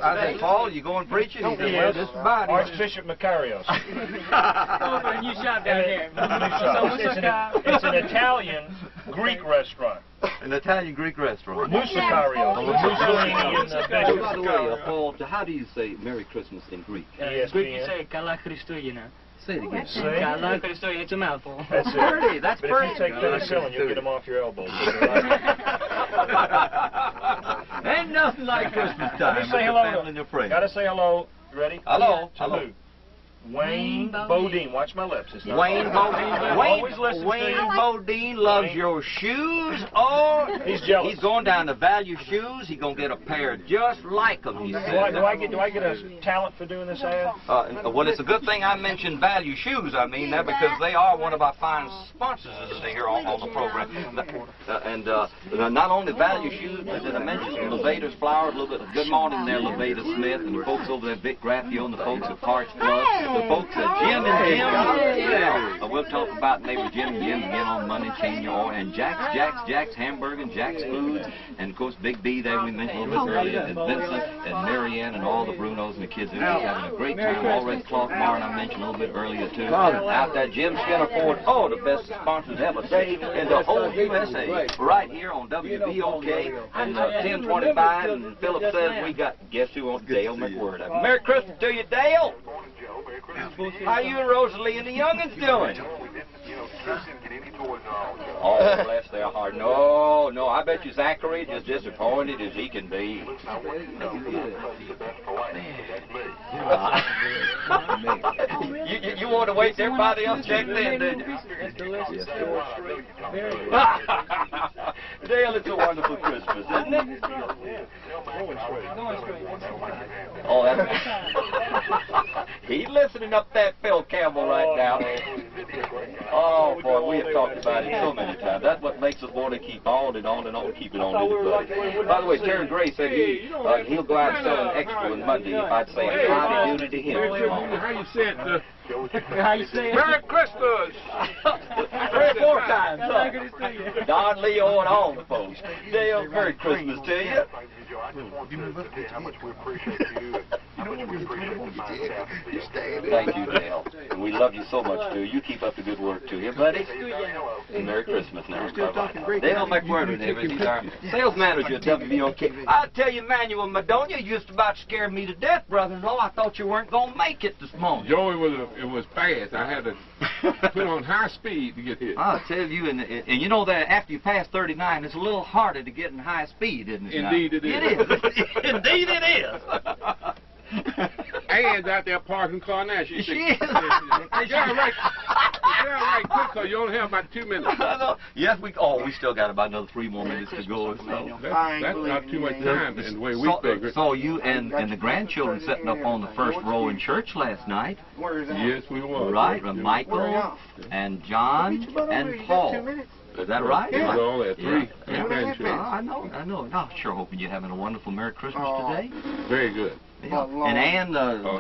I said, Paul, you going preaching? He said, well, this is about it. Archbishop Macarios. And you shop down there. It's an Italian Greek restaurant. An Italian Greek restaurant. Musakario. By the way, Paul, how do you say Merry Christmas in Greek? Greek, you say Kala Christoyena. Say it again. Kala Christoyena. It's a mouthful. That's it. Pretty. That's but pretty. If you take penicillin, you'll get them off your elbows. Ain't nothing like Christmas time. Let me say hello. And your friends. Gotta say hello. You ready? Hello. To who? Wayne Bodine. Watch my lips. It's not Wayne Bodine. Wayne Bodine loves your shoes. Oh, he's jealous. He's going down to Value Shoes. He's going to get a pair just like them, he said. Do I get a talent for doing this ad? Well, it's a good thing I mentioned Value Shoes. I mean that because they are one of our fine sponsors here on the program. And not only Value Shoes, but did I mention Levator's Flowers? A little bit of good morning there, Levator Smith, and the folks over there, Vic Graffio, and the folks at Parks Club. The folks at Jim and Jim. We'll talk about maybe Jim and Jim again on Monday, change your oil. And Jack's Hamburger and Jack's Food. And of course, Big B there we mentioned a little bit earlier. And Vincent and Marianne and all the Brunos and the kids. They're having a great time. All Red Cloth Bar, and I mentioned a little bit earlier too. Out there, Jim Skinner Ford. Oh, the best sponsors ever say in the whole USA. Right here on WVOK and 1025. And Philip says we got, guess who on Dale McWhirter. Merry Christmas to you, Dale. How you and Rosalie and the youngins doing? Oh, bless their heart. No, I bet you Zachary is as disappointed as he can be. You want to wait there by the upcheck then, didn't you? Dale, it's a wonderful Christmas, isn't it? Oh, that's... He's listening up that Phil Campbell right now. Oh, boy, we have talked about it so many times. That's what makes us want to keep on and on and on, keep it on, everybody. By the way, Terry Gray said he'll go out and sell an extra on Monday if I'd say a high duty to him. How you say it? How you say it? Merry Christmas! 3 or 4 times. Don Leo and all the folks. Dale, Merry Christmas to you. I just want to say how much we appreciate you and how much we appreciate the fine staff at WVOK. Thank you, Dale. And we love you so much, too. You keep up the good work, too. Here, buddy. And Merry Christmas now. Bye-bye. Dale McWhirter, he's our sales manager at WVOK. I tell you, Manuel Madonia, you used about to scare me to death, brother-in-law. I thought you weren't going to make it this morning. Joe, it was fast. I had to put on high speed to get here. I'll tell you, and you know that after you pass 39, it's a little harder to get in high speed, isn't it? Indeed it is. It is. Indeed it is. Anne's out there parking car now. She is. Get right quick, so you only have about 2 minutes. Yes, we still got about another 3 more minutes to go. So. That's not too much time in the way we figure. So you and the grandchildren sitting up on the first row in church last night. Yes, we were. Right, Michael and John and Paul. Is that right? Yeah. All at 3. I know. I'm sure hoping you're having a wonderful Merry Christmas today. Very good. Yeah. And Ann,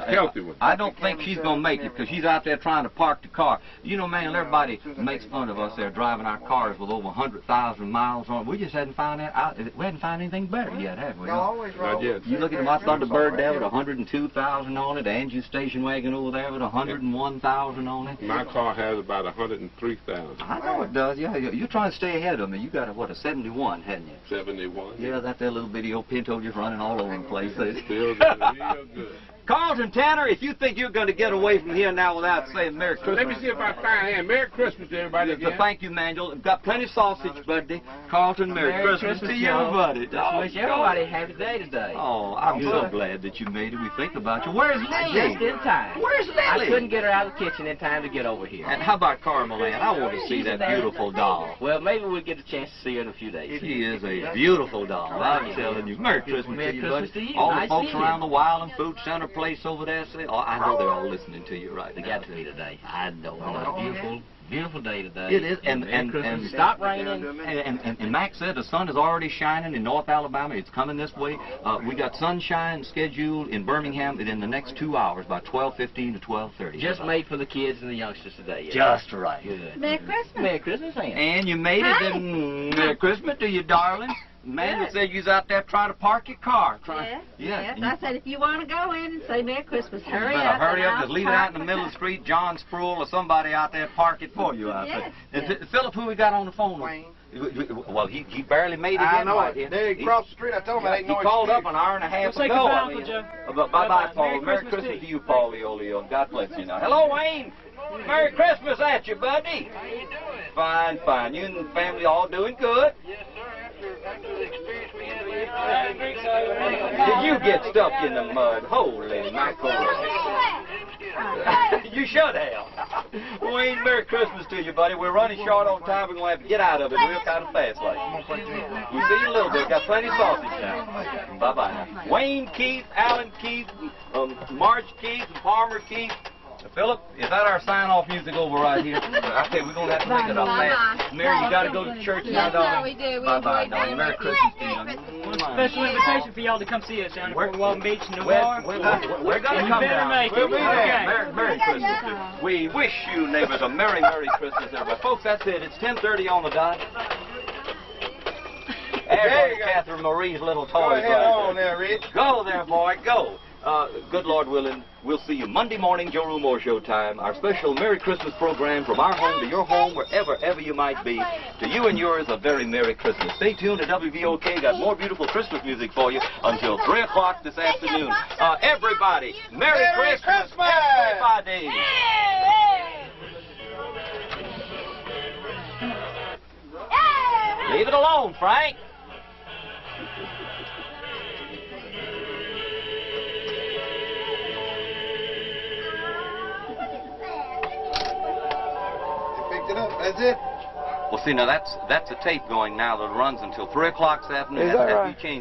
healthy one. I don't think she's going to make it because she's out there trying to park the car. You know, man, everybody makes fun of us there driving our cars with over 100,000 miles on it. We just hadn't found out. We hadn't found anything better yet, have we? Not yet. You look at my Thunderbird there with 102,000 on it. Angie's station wagon over there with 101,000 on it. My car has about 103,000. I know it does. Yeah, you're trying to stay ahead of me. You got a 71, hadn't you? 71. Yeah, that little bitty old Pinto just running all over the place. Still good. Real good. Carlton Tanner, if you think you're going to get away from here now without saying Merry Christmas. Let me see if I find Ann. Merry Christmas to everybody again. Thank you, Manuel. We've got plenty of sausage, buddy. Carlton, Merry Christmas to you, buddy. Just wish everybody a happy day today. Oh, I'm so glad that you made it. We think about you. Where's Lily? Just in time. Where's Lily? I couldn't get her out of the kitchen in time to get over here. And how about Carmel Ann? I want to see that beautiful doll. Well, maybe we'll get a chance to see her in a few days. She is a beautiful doll. I'm telling you. Merry Christmas to you, buddy. To you. All the folks around the Wild and Food Center place over there. Oh, I know they're all listening to you right now. They got to be today. I know. Beautiful day today. It is, and stop raining. And Max said the sun is already shining in North Alabama. It's coming this way. We got sunshine scheduled in Birmingham in the next 2 hours, by 12:15 to 12:30. Just made for the kids and the youngsters today. Yeah. Just right. Good. Merry Christmas. Merry Christmas, Ann. And you made it. And Merry Christmas to you, darling. Manuel said you was out there trying to park your car. Yes. I said if you want to go in and say Merry Christmas, hurry up. Hurry up, just leave it out in the middle of the street. John Sproul or somebody out there park it for you out there. And Philip, who we got on the phone? Wayne. Well, he barely made it in. I know right it. There he crossed the street. I told him I ain't no He called up an hour and a half Say ago. goodbye, Uncle Joe. Bye-bye, Paul. Merry Christmas to you, Paul Leo. God bless you now. Hello, Wayne. Merry Christmas at you, buddy. How you doing? Fine. You and the family all doing good? Yes, sir. After the experience we had Did you get stuck in the mud? Holy mackerel. You should have. Wayne, Merry Christmas to you, buddy. We're running short on time. We're going to have to get out of it real kind of fast like. We'll see you in a little bit. Got plenty of sausage now. Bye-bye now. Wayne Keith, Alan Keith, Marge Keith, and Palmer Keith. Philip, is that our sign-off music over right here? I tell you, we're going to have to make it up fast. Mary, you got to go to church now, darling. Yeah, we do. Bye-bye, darling. Merry Christmas to you. Special invitation for y'all to come see us down at Fort Walton Beach in the bar. We're going to come down. We'll be there. Merry Christmas. We wish you neighbors a Merry Christmas, everybody. Folks, that's it. It's 10:30 on the dot. There's Catherine Marie's little toy. Go ahead on there, Rich. Go there, boy. Go. Good Lord willing, we'll see you Monday morning, Joe Rumore Show time. Our special Merry Christmas program from our home to your home, wherever you might be. To you and yours, a very Merry Christmas. Stay tuned to WVOK. Got more beautiful Christmas music for you until 3 o'clock this afternoon. Everybody, Merry Christmas, everybody. Leave it alone, Frank. That's it? Well, see, now that's a tape going now that runs until 3 o'clock this afternoon. Is that right? You change